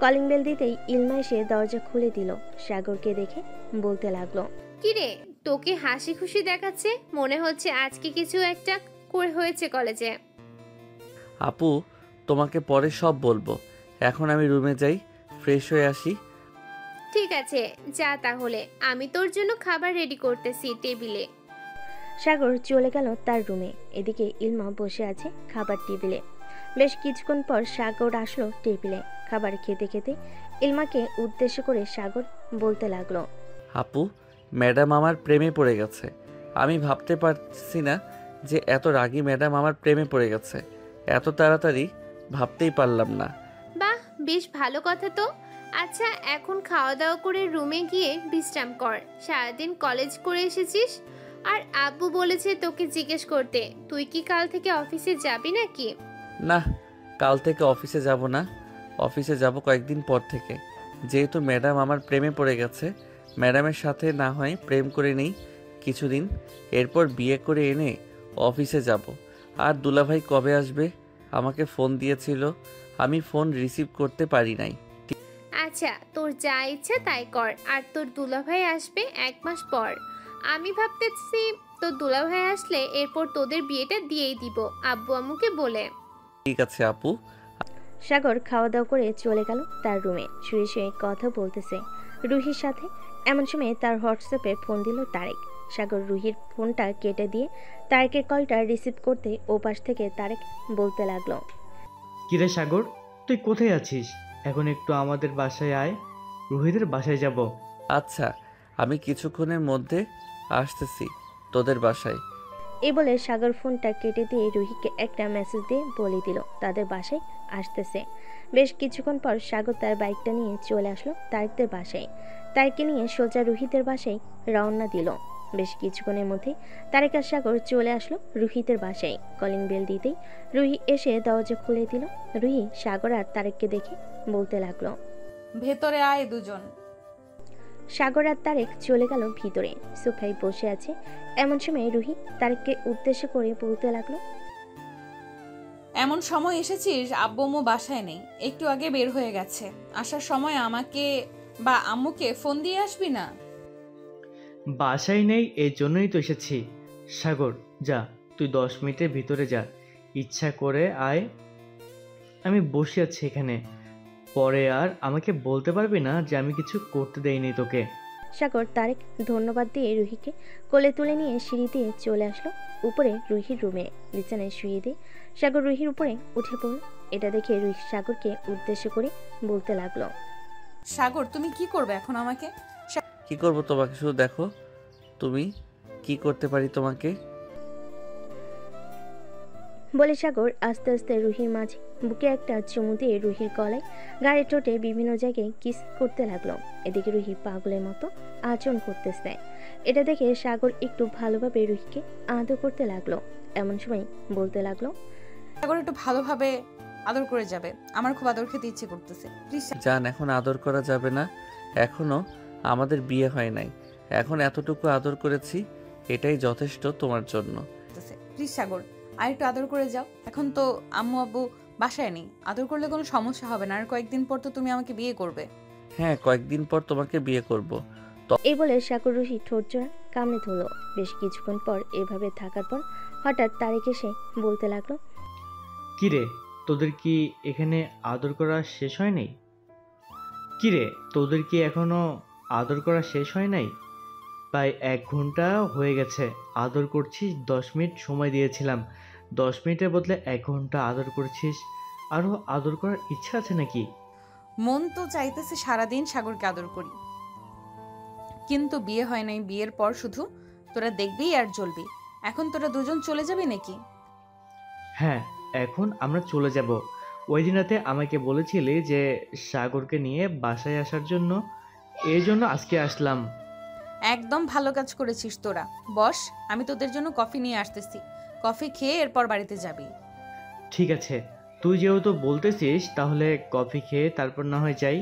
কলিং বেল দিতেই ইলমা এসে দরজা খুলে দিল। সাগরকে দেখে বলতে লাগলো, কিরে তোকে হাসি খুশি দেখাচ্ছে, মনে হচ্ছে আজকে কিছু একটা করে হয়েছে কলেজে। আপু, তোমাকে পরে সব বলবো। এখন আমি রুমে যাই, ফ্রেশ হয়ে আসি। ঠিক আছে যা তাহলে, আমি তোর জন্য খাবার রেডি করতেছি টেবিলে। সাগর চলে গেল তার রুমে। এদিকে ইলমা বসে আছে খাবার টেবিলে। বেশ কিছুক্ষণ পর সাগর আসলো টেবিলে। খাবার খেতে খেতে ইলমাকে উদ্দেশ্য করে সাগর বলতে লাগলো, আপু, ম্যাডাম আমার প্রেমে পড়ে গেছে। আমি ভাবতে পারছি না যে এত রাগী ম্যাডাম আমার প্রেমে পড়ে গেছে। এত তাড়াতাড়ি ভাবতেই পারলাম না। বাহ, বেশ ভালো কথা তো। আচ্ছা এখন খাওয়া দাওয়া করে রুমে গিয়ে বিশ্রাম কর। সারাদিন কলেজ করে এসেছিস। আর আব্বু বলেছে তোকে জিজ্ঞেস করতে, তুই কি কাল থেকে অফিসে যাবি নাকি? না, কাল থেকে অফিসে যাব না। অফিসে যাব কয়েকদিন পর থেকে। যেহেতু ম্যাডাম আমার প্রেমে পড়ে গেছে, ম্যাডামের সাথে না হয় প্রেম করে নেই কিছুদিন, এরপর বিয়ে করে এনে অফিসে যাব। আর দুলাভাই কবে আসবে? আমাকে ফোন দিয়েছিল, আমি ফোন রিসিভ করতে পারি নাই। আচ্ছা তোর যা ইচ্ছা তাই কর। আর তোর দুলাভাই আসবে 1 মাস পর। আমি ভাবতেছি তোর দুলাভাই আসলে এরপর তোদের বিয়েটা দিয়েই দিব আব্বু আম্মুকে বলে। ঠিক আছে আপু। সাগর খাওয়া দাওয়া করে চলে গেল তার রুমে। শুয়ে শুয়ে কথা বলতেছে রুহির সাথে। এমন সময় তার হোয়াটসঅ্যাপে ফোন দিল তারেক। সাগর রুহির ফোনটা কেটে দিয়ে তারেকের কলটা রিসিভ করতে ওপাশ থেকে তারেক বলতে লাগলো, কিরে সাগর, তুই কোথায় আছিস? এখন একটু আমাদের বাসায় আয়, রুহিদের বাসায় যাব। আচ্ছা, আমি কিছুক্ষণের মধ্যে আসতেছি তোদের বাসায়। এই বলে সাগর ফোনটা কেটে দিয়ে রুহিকে একটা মেসেজ দিয়ে বলে দিল তাদের বাসায় আসতেছে। বেশ কিছুক্ষণ পর সাগর তার বাইকটা নিয়ে চলে আসলো তারেকদের বাসায়। তারেককে নিয়ে সোজা রুহিদের বাসায় রওনা দিল। বেশ কিছুক্ষণের মধ্যে তারেক আর সাগর চলে আসলো রুহিদের বাসায়। কলিং বেল দিতেই রুহি এসে দরজা খুলে দিল। রুহি সাগর আর তারেককে দেখে বলতে লাগলো, ভেতরে আয় দুজন। সাগর আর তারেক চলে গেল ভিতরে। সোফায় বসে আছে। এমন সময় রুহি তারেককে উদ্দেশ্য করে বলতে লাগলো, এমন সময় এসেছিস, আব্বু আম্মু বাসায় নেই, একটু আগে বের হয়ে গেছে। আসার সময় আমাকে বা আম্মুকে ফোন দিয়ে আসবি না? বাসায় নেই, এই জন্যই তো এসেছি। সাগর যা, তুই 10 মিনিটের ভিতরে যা, ইচ্ছা করে আয়। আমি বসে আছি এখানে, পরে আর আমাকে বলতে পারবি না যে আমি কিছু করতে দেইনি তোকে। সাগর তারেক ধন্যবাদ দিয়ে রুহিকে কোলে তুলে নিয়ে সিঁড়ি দিয়ে চলে আসলো উপরে রুহির রুমে। বিছানায় শুয়ে দিয়ে সাগর রুহির উপরে উঠে পড়ল। এটা দেখে রুহি সাগরকে উদ্দেশ্য করে বলতে লাগলো, সাগর তুমি কি করবে এখন আমাকে? কি করব তোমাকে? শুধু দেখো তুমি কি করতে পারি তোমাকে। বলে সাগর আস্তে আস্তে রুহির মাঝে বুকে একটা চুমু দিয়ে রুহির গলায় গাড়ি ঠোঁটে বিভিন্ন জায়গায় কিস করতে লাগলো। এদিকে রুহি পাগলের মতো আচরণ করতেছে। এটা দেখে সাগর একটু ভালোভাবে রুহিকে আদর করতে লাগলো। এমন সময় বলতে লাগলো, সাগর একটু ভালোভাবে আদর করে যাবে, আমার খুব আদর খেতে ইচ্ছে করতেছে। প্লিজ জান, এখন আদর করা যাবে না, এখনো আমাদের বিয়ে হয় নাই। এখন এতটুকু আদর করেছি, এটাই যথেষ্ট তোমার জন্য। প্লিজ সাগর আর একটু আদর করে যাও। এখন তো আম্মু আব্বু বাসায় নেই, আদর করলে কোনো সমস্যা হবে না। আর কয়েকদিন পর তো তুমি আমাকে বিয়ে করবে। হ্যাঁ, কয়েকদিন পর তোমাকে বিয়ে করব। এই বলে সাগর রুহি ঠোঁট জোড়া কামড়ে ধরলো। বেশ কিছুক্ষণ পর এভাবে থাকার পর হঠাৎ তারেক এসে বলতে লাগলো, কিরে তোদের কি এখানে আদর করা শেষ হয় নাই? কিরে তোদের কি এখনো আদর করা শেষ হয় নাই? প্রায় 1 ঘন্টা হয়ে গেছে। আদর করছিস, 10 মিনিট সময় দিয়েছিলাম। 10 মিনিটের বদলে 1 ঘন্টা আদর করছিস। আরও আদর করার ইচ্ছা আছে নাকি? মন তো চাইতেছে সারাদিন সাগরকে আদর করি, কিন্তু বিয়ে হয় নাই। বিয়ের পর শুধু তোরা দেখবি আর জ্বলবি। এখন তোরা দুজন চলে যাবি নাকি? হ্যাঁ, এখন আমরা চলে যাব। ওই দিন রাতে আমাকে বলেছিলি যে সাগরকে নিয়ে বাসায় আসার জন্য, এই জন্য আজকে আসলাম। একদম ভালো কাজ করেছিস তোরা। বস, আমি তোদের জন্য কফি নিয়ে আসতেছি। কফি খেয়ে এরপর বাড়িতে যাবি। ঠিক আছে, তুই যেহেতু বলতেছিস তাহলে কফি খেয়ে তারপর না হয় যাই।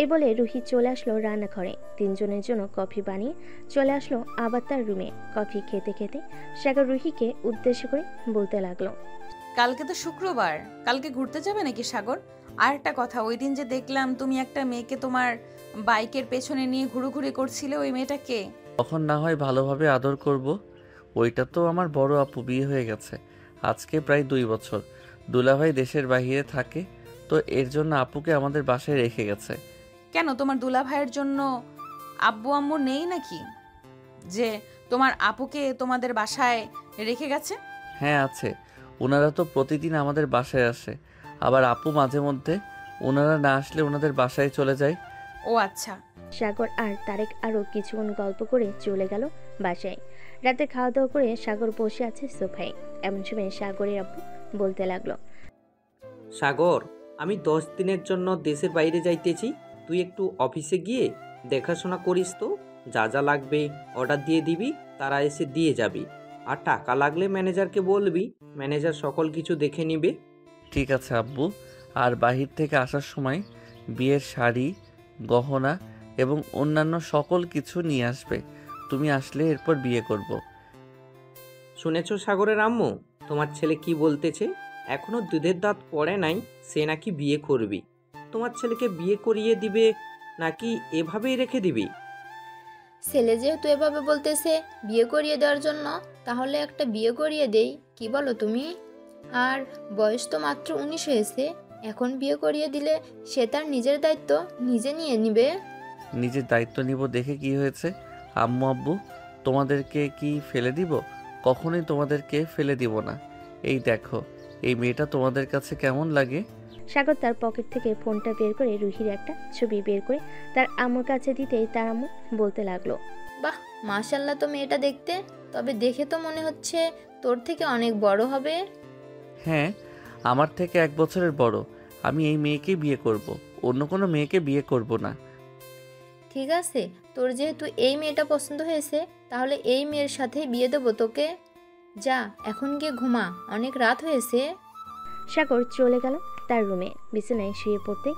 এ বলে রুহি চলে আসলো রান্নাঘরে। তিনজনের জন্য কফি বানিয়ে চলে আসলো আবার তার রুমে। কফি খেতে খেতে সাগর রুহিকে উদ্দেশ্য করে বলতে লাগলো, কালকে তো শুক্রবার, কালকে ঘুরতে যাবে নাকি সাগর? আর একটা কথা, ওই দিন যে দেখলাম তুমি একটা মেয়েকে তোমার বাইকের পেছনে নিয়ে ঘুরোঘুরি করছিলে, ওই মেয়েটা কে? তখন না হয় ভালোভাবে আদর করব। ওইটা তো আমার বড় আপু, বিয়ে হয়ে গেছে আজকে প্রায় 2 বছর। দুলাভাই দেশের বাইরে থাকে, তো এর জন্য আপুকে আমাদের বাসায় রেখে গেছে। কেন, তোমার দুলা ভাইয়ের জন্য আব্বু আম্মু নেই নাকি, যে তোমার আপুকে তোমাদের বাসায় রেখে গেছে? হ্যাঁ আছে, ওনারা তো প্রতিদিন আমাদের বাসায় আসে। আবার আপু মাঝে মধ্যে ওনারা না আসলে ওনাদের বাসায় চলে যায়। ও আচ্ছা। সাগর আর তারেক আরো কিছুক্ষণ গল্প করে চলে গেল বাসায়। রাতে খাওয়া দাওয়া করে সাগর বসে আছে সোফায়। এমন সময় সাগরের আব্বু বলতে লাগলো, সাগর, আমি 10 দিনের জন্য দেশের বাইরে যাইতেছি। তুই একটু অফিসে গিয়ে দেখাশোনা করিস তো। যা যা লাগবে অর্ডার দিয়ে দিবি, তারা এসে দিয়ে যাবি। আর টাকা লাগলে ম্যানেজারকে বলবি, ম্যানেজার সকল কিছু দেখে নিবে। ঠিক আছে আব্বু। আর বাহির থেকে আসার সময় বিয়ের শাড়ি, গহনা এবং অন্যান্য সকল কিছু নিয়ে আসবে। তুমি আসলে এরপর বিয়ে করব। শুনেছো সাগরের আম্মু, তোমার ছেলে কি বলতেছে? এখনো দুধের দাঁত পড়ে নাই, সে নাকি বিয়ে করবি। তোমার ছেলেকে বিয়ে করিয়ে দিবে নাকি এভাবেই রেখে দিবি? ছেলে যেহেতু এভাবে বলতেছে বিয়ে করিয়ে দেওয়ার জন্য, তাহলে একটা বিয়ে করিয়ে দেই, কি বলো তুমি? আর বয়স তো মাত্র 19 হয়েছে। এখন বিয়ে করিয়ে দিলে সে তার নিজের দায়িত্ব নিজে নিয়ে নিবে। নিজের দায়িত্ব নিব দেখে কি হয়েছে? আম্মু আব্বু, তোমাদেরকে কি ফেলে দিব? কখনোই তোমাদেরকে ফেলে দিব না। এই দেখো, এই মেয়েটা তোমাদের কাছে কেমন লাগে? সাগর তার পকেট থেকে ফোনটা বের করে রুহির একটা ছবি বের করে তার আম্মুর কাছে দিতেই তার আম্মু বলতে লাগলো, বাহ, মাশাল্লাহ তো মেয়েটা দেখতে। তবে দেখে তো মনে হচ্ছে তোর থেকে অনেক বড় হবে। হ্যাঁ, আমার থেকে 1 বছরের বড়। আমি এই মেয়েকে বিয়ে করব, অন্য কোনো মেয়েকে বিয়ে করব না। ঠিক আছে, তোর যেহেতু এই মেয়েটা পছন্দ হয়েছে, তাহলে এই মেয়ের সাথে বিয়ে দেবো তোকে। যা, এখন গিয়ে ঘুমা, অনেক রাত হয়েছে। সাগর চলে গেল তার রুমে। বিছানায় শুয়ে পড়তে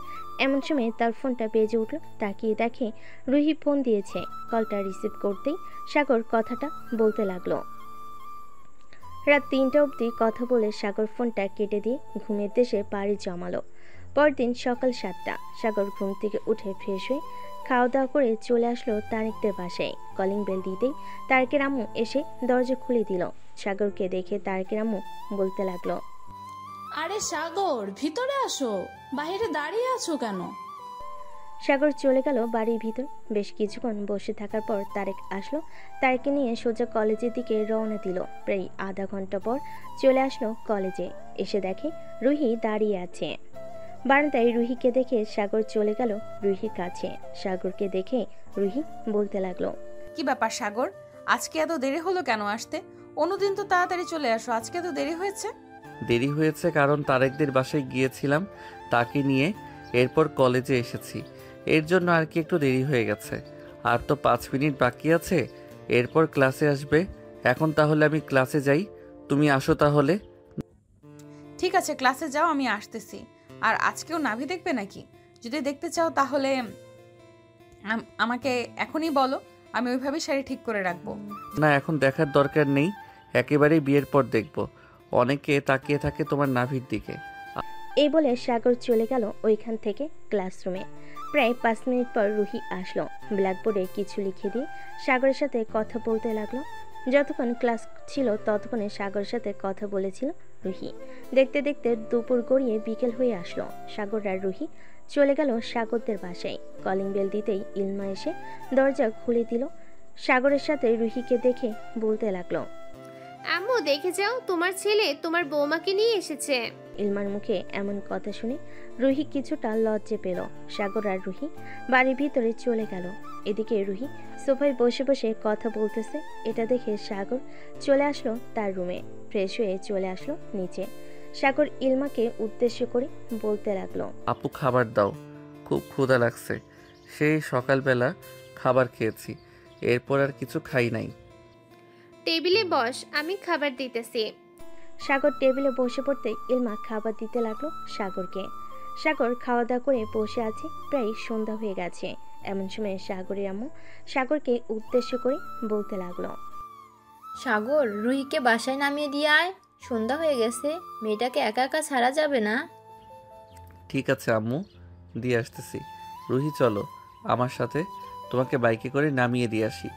এমন সময় তার ফোনটা বেজে উঠল। তাকিয়ে দেখে রুহি ফোন দিয়েছে। কলটা রিসিভ করতেই সাগর কথাটা বলতে লাগলো। রাত 3টা অবধি কথা বলে সাগর ফোনটা কেটে দিয়ে ঘুমের দেশে পাড়ি জমালো। পরদিন সকাল 7টা। সাগর ঘুম থেকে উঠে ফ্রেশ হয়ে খাওয়া দাওয়া করে চলে আসলো তারেকদের বাসায়। কলিং বেল দিতেই তারেকের আম্মু এসে দরজা খুলে দিল। সাগরকে দেখে তারেকের আম্মু বলতে লাগলো, আরে সাগর, ভিতরে আসো, বাইরে দাঁড়িয়ে আছো কেন? সাগর চলে গেল বাড়ির ভিতর। বেশ কিছুক্ষণ বসে থাকার পর তারেক আসলো। তারেককে নিয়ে সোজা কলেজের দিকে রওনা দিল। প্রায় আধা ঘন্টা পর চলে আসলো কলেজে। এসে দেখে রুহি দাঁড়িয়ে আছে। বারান্দায় রুহিকে দেখে সাগর চলে গেল রুহির কাছে। সাগরকে দেখে রুহি বলতে লাগলো, কি ব্যাপার সাগর, আজকে এত দেরি হলো কেন আসতে? অন্যদিন তো তাড়াতাড়ি চলে আসো, আজকে এত দেরি হয়েছে? দেরি হয়েছে কারণ তারেকদের বাসায় গিয়েছিলাম, তাকে নিয়ে এরপর কলেজে এসেছি। এর জন্য আর কি একটু দেরি হয়ে গেছে। আর তো 5 মিনিট বাকি আছে, এরপর ক্লাসে আসবে। এখন তাহলে আমি ক্লাসে যাই, তুমি আসো তাহলে। ঠিক আছে, ক্লাসে যাও, আমি আসতেছি। আর আজকেও নাভি দেখবে নাকি? যদি দেখতে চাও তাহলে আমাকে এখনই বলো, আমি ওইভাবে শাড়ি ঠিক করে রাখবো। না, এখন দেখার দরকার নেই, একেবারেই বিয়ের পর দেখব। অনেকে তাকিয়ে থাকে তোমার নাভির দিকে। এই বলে সাগর চলে গেল ওইখান থেকে ক্লাসরুমে। প্রায় 5 মিনিট পর রুহি আসলো। ব্ল্যাকবোর্ডে কিছু লিখে দিয়ে সাগরের সাথে কথা বলতে লাগলো। যতক্ষণ ক্লাস ছিল ততক্ষণে সাগরের সাথে কথা বলেছিল রুহি। দেখতে দেখতে দুপুর গড়িয়ে বিকেল হয়ে আসলো। সাগর আর রুহি চলে গেল সাগরদের বাসায়। কলিং বেল দিতেই ইলমা এসে দরজা খুলে দিল। সাগরের সাথে রুহিকে দেখে বলতে লাগলো, আম্মু দেখে যাও, তোমার ছেলে তোমার বৌমাকে নিয়ে এসেছে। ইলমার মুখে এমন কথা শুনে রুহি কিছুটা লজ্জে পেল। সাগর আর রুহি বাড়ির ভিতরে চলে গেল। এদিকে রুহি সোফায় বসে বসে কথা বলতেছে। এটা দেখে সাগর চলে আসলো তার রুমে, ফ্রেশ হয়ে চলে আসলো নিচে। সাগর ইলমাকে উদ্দেশ্য করে বলতে লাগলো, আপু খাবার দাও, খুব ক্ষুধা লাগছে। সেই সকালবেলা খাবার খেয়েছি, এরপর আর কিছু খাই নাই। টেবিলে বস, আমি খাবার দিতেছি। সাগর টেবিলে বসে পড়তে ইলমা খাবার দিতে লাগলো সাগরকে। সাগর খাওয়া দাওয়া করে বসে আছে, প্রায় সন্ধ্যা হয়ে গেছে। এমন সময় সাগরের আম্মু সাগরকে উদ্দেশ্য করে বলতে লাগলো, সাগর, রুহিকে বাসায় নামিয়ে দিয়ে আয়, সন্ধ্যা হয়ে গেছে, মেয়েটাকে একা একা ছাড়া যাবে না। ঠিক আছে আম্মু, দিয়ে আসতেছি। রুহি চলো আমার সাথে, তোমাকে বাইকে করে নামিয়ে দিয়ে আসি।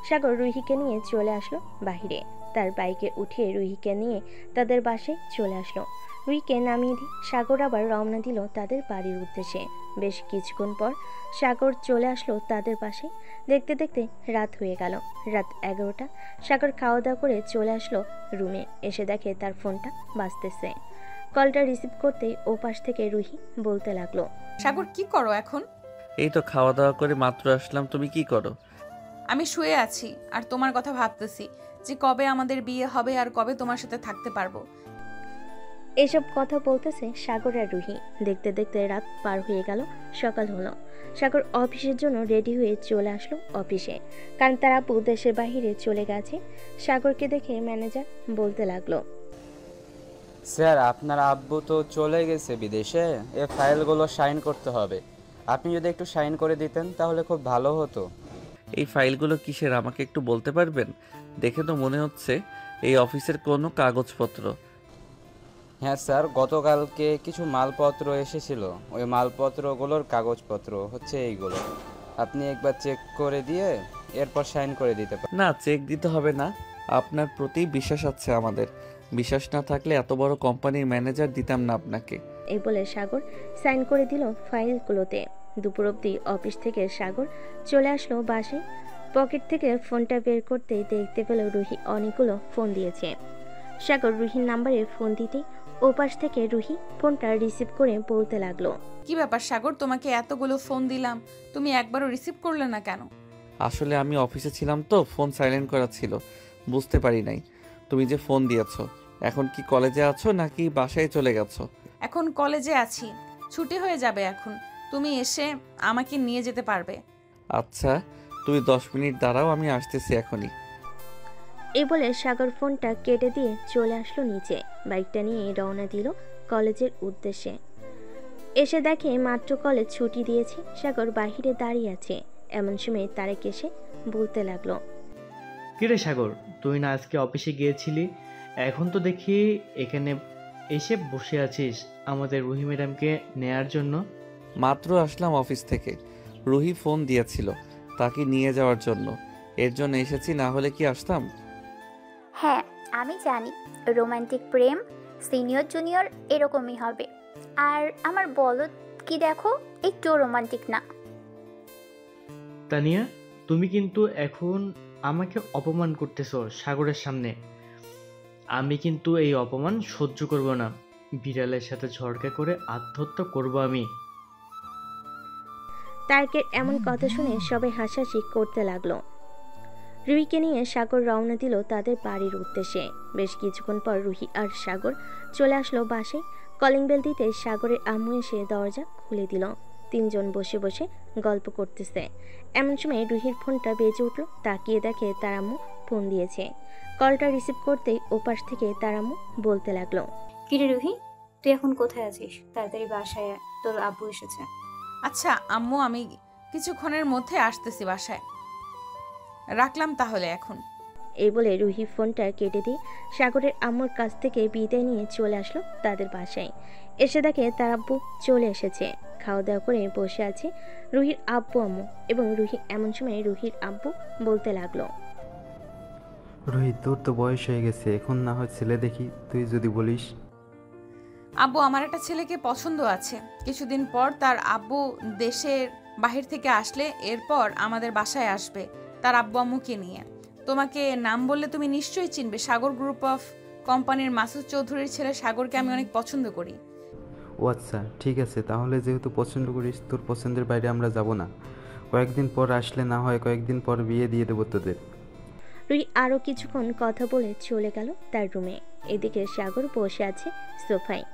সাগর রুহিকে নিয়ে চলে আসলো বাহিরে। তার বাইকে উঠিয়ে রুহিকে নিয়ে তাদের বাসায় চলে আসলো। রুহিকে নামিয়ে দিয়ে সাগর আবার রওনা দিল তাদের বাড়ির উদ্দেশ্যে। বেশ কিছুক্ষণ পর সাগর চলে আসলো তাদের বাসায়। দেখতে দেখতে রাত হয়ে গেল, রাত 11টা। সাগর খাওয়া দাওয়া করে চলে আসলো রুমে। এসে দেখে তার ফোনটা বাজতেছে। কলটা রিসিভ করতেই ও পাশ থেকে রুহি বলতে লাগলো, সাগর কি করো এখন? এই তো খাওয়া দাওয়া করে মাত্র আসলাম, তুমি কি করো? আমি শুয়ে আছি আর তোমার কথা ভাবতেছি যে কবে আমাদের বিয়ে হবে আর কবে তোমার সাথে থাকতে পারবো। এসব কথা বলতেছে সাগর আর রুহি। দেখতে দেখতে রাত পার হয়ে গেল, সকাল হলো। সাগর অফিসের জন্য রেডি হয়ে চলে আসলো অফিসে, কারণ তার আপু দেশের বাইরে চলে গেছে। সাগরকে দেখে ম্যানেজার বলতে লাগলো, স্যার আপনার আব্বু তো চলে গেছে বিদেশে, এ ফাইলগুলো সাইন করতে হবে। আপনি যদি একটু সাইন করে দিতেন তাহলে খুব ভালো হতো। এই ফাইলগুলো কিসের আমাকে একটু বলতে পারবেন? দেখে তো মনে হচ্ছে এই অফিসের কোনো কাগজপত্র। হ্যাঁ স্যার, গতকালকে কিছু মালপত্র এসেছিল, ওই মালপত্রগুলোর কাগজপত্র হচ্ছে এইগুলো। আপনি একবার চেক করে দিয়ে এরপর সাইন করে দিতে পারেন। না, চেক দিতে হবে না, আপনার প্রতি বিশ্বাস আছে আমাদের। বিশ্বাস না থাকলে এত বড় কোম্পানির ম্যানেজার দিতাম না আপনাকে। এই বলে সাগর সাইন করে দিল ফাইলগুলোতে। দুপুর অবধি অফিস থেকে সাগর চলে আসলো বাসায়। পকেট থেকে ফোনটা বের করতেই দেখতে পেল রুহি অনেকগুলো ফোন দিয়েছে। সাগর রুহির নাম্বারে ফোন দিতেই ওপাশ থেকে রুহি ফোনটা রিসিভ করে বলতে লাগলো, কি ব্যাপার সাগর, তোমাকে এতগুলো ফোন দিলাম, তুমি একবারও রিসিভ করলে না কেন? আসলে আমি অফিসে ছিলাম তো, ফোন সাইলেন্ট করা ছিল, বুঝতে পারি নাই তুমি যে ফোন দিয়েছো। এখন কি কলেজে আছো নাকি বাসায় চলে গেছো? এখন কলেজে আছি, ছুটি হয়ে যাবে এখন, তুমি এসে আমাকে নিয়ে যেতে পারবে। আচ্ছা, তুমি 10 মিনিট দাঁড়াও, আমি আসতেছি এখনই। এই বলে সাগর ফোনটা কেটে দিয়ে চলে আসলো নিচে। বাইকটা নিয়ে রওনা দিল কলেজের উদ্দেশ্যে। এসে দেখে মাত্র কলেজ ছুটি দিয়েছে। সাগর বাহিরে দাঁড়িয়ে আছে। এমন সময় তারেক এসে বলতে লাগলো, কিরে সাগর, তুই না আজকে অফিসে গিয়েছিলি, এখন তো দেখি এখানে এসে বসে আছিস আমাদের রুহি ম্যাডামকে নেয়ার জন্য। মাত্র আসলাম অফিস থেকে, রুহি ফোন দিয়েছিল তাকে নিয়ে যাওয়ার জন্য, এর জন্য এসেছি, না হলে কি আসতাম? হ্যাঁ, আমি জানি রোমান্টিক প্রেম সিনিয়র জুনিয়র এরকমই হবে। আর আমার বলদ কি দেখো, একটু রোমান্টিক না। তানিয়া, তুমি কিন্তু এখন আমাকে অপমান করতেছো সাগরের সামনে। আমি কিন্তু এই অপমান সহ্য করব না। বিড়ালের সাথে ঝড়কা করে আত্মহত্যা করব আমি। তারেকের এমন কথা শুনে সবাই হাসাহাসি করতে লাগলো। রুহিকে নিয়ে সাগর রওনা দিল তাদের বাড়ির উদ্দেশ্যে। বেশ কিছুক্ষণ পর রুহি আর সাগর চলে আসলো বাসায়। কলিং বেল দিতে সাগরের আম্মু এসে দরজা খুলে দিল। তিনজন বসে বসে গল্প করতেছে। এমন সময় রুহির ফোনটা বেজে উঠল। তাকিয়ে দেখে তার আম্মু ফোন দিয়েছে। কলটা রিসিভ করতেই ওপাশ থেকে তার আম্মু বলতে লাগলো, কিরে রুহি, তুই এখন কোথায় আছিস? তাড়াতাড়ি বাসায়, তোর আব্বু এসেছে। আচ্ছা আম্মু, আমি কিছুক্ষণের মধ্যে আসতেছি বাসায়, রাখলাম তাহলে এখন। এই বলে রুহি ফোনটা কেটে দিয়ে সাগরের আম্মুর কাছ থেকে বিদায় নিয়ে চলে আসলো তাদের বাসায়। এসে দেখে তার আব্বু চলে এসেছে। খাওয়া দাওয়া করে বসে আছে রুহির আব্বু আম্মু এবং রুহি। এমন সময় রুহির আব্বু বলতে লাগলো, রুহি, তোর তো বয়স হয়ে গেছে, এখন না হয় ছেলে দেখি, তুই যদি বলিস। আব্বু, আমার একটা ছেলেকে পছন্দ আছে। কিছুদিন পর তার আব্বু দেশের বাহির থেকে আসলে এরপর আমাদের বাসায় আসবে, তার আব্বু আম্মুকে নিয়ে। তোমাকে নাম বললে তুমি নিশ্চয়ই চিনবে। সাগর গ্রুপ অফ কোম্পানির মাসুদ চৌধুরীর ছেলে সাগরকে আমি অনেক পছন্দ করি। ও আচ্ছা, ঠিক আছে, তাহলে যেহেতু পছন্দ করিস, তোর পছন্দের বাইরে আমরা যাব না। কয়েকদিন পর আসলে না হয় কয়েকদিন পর বিয়ে দিয়ে দেবো তোদের। রুহি আরও কিছুক্ষণ কথা বলে চলে গেল তার রুমে। এদিকে সাগর বসে আছে সোফায়।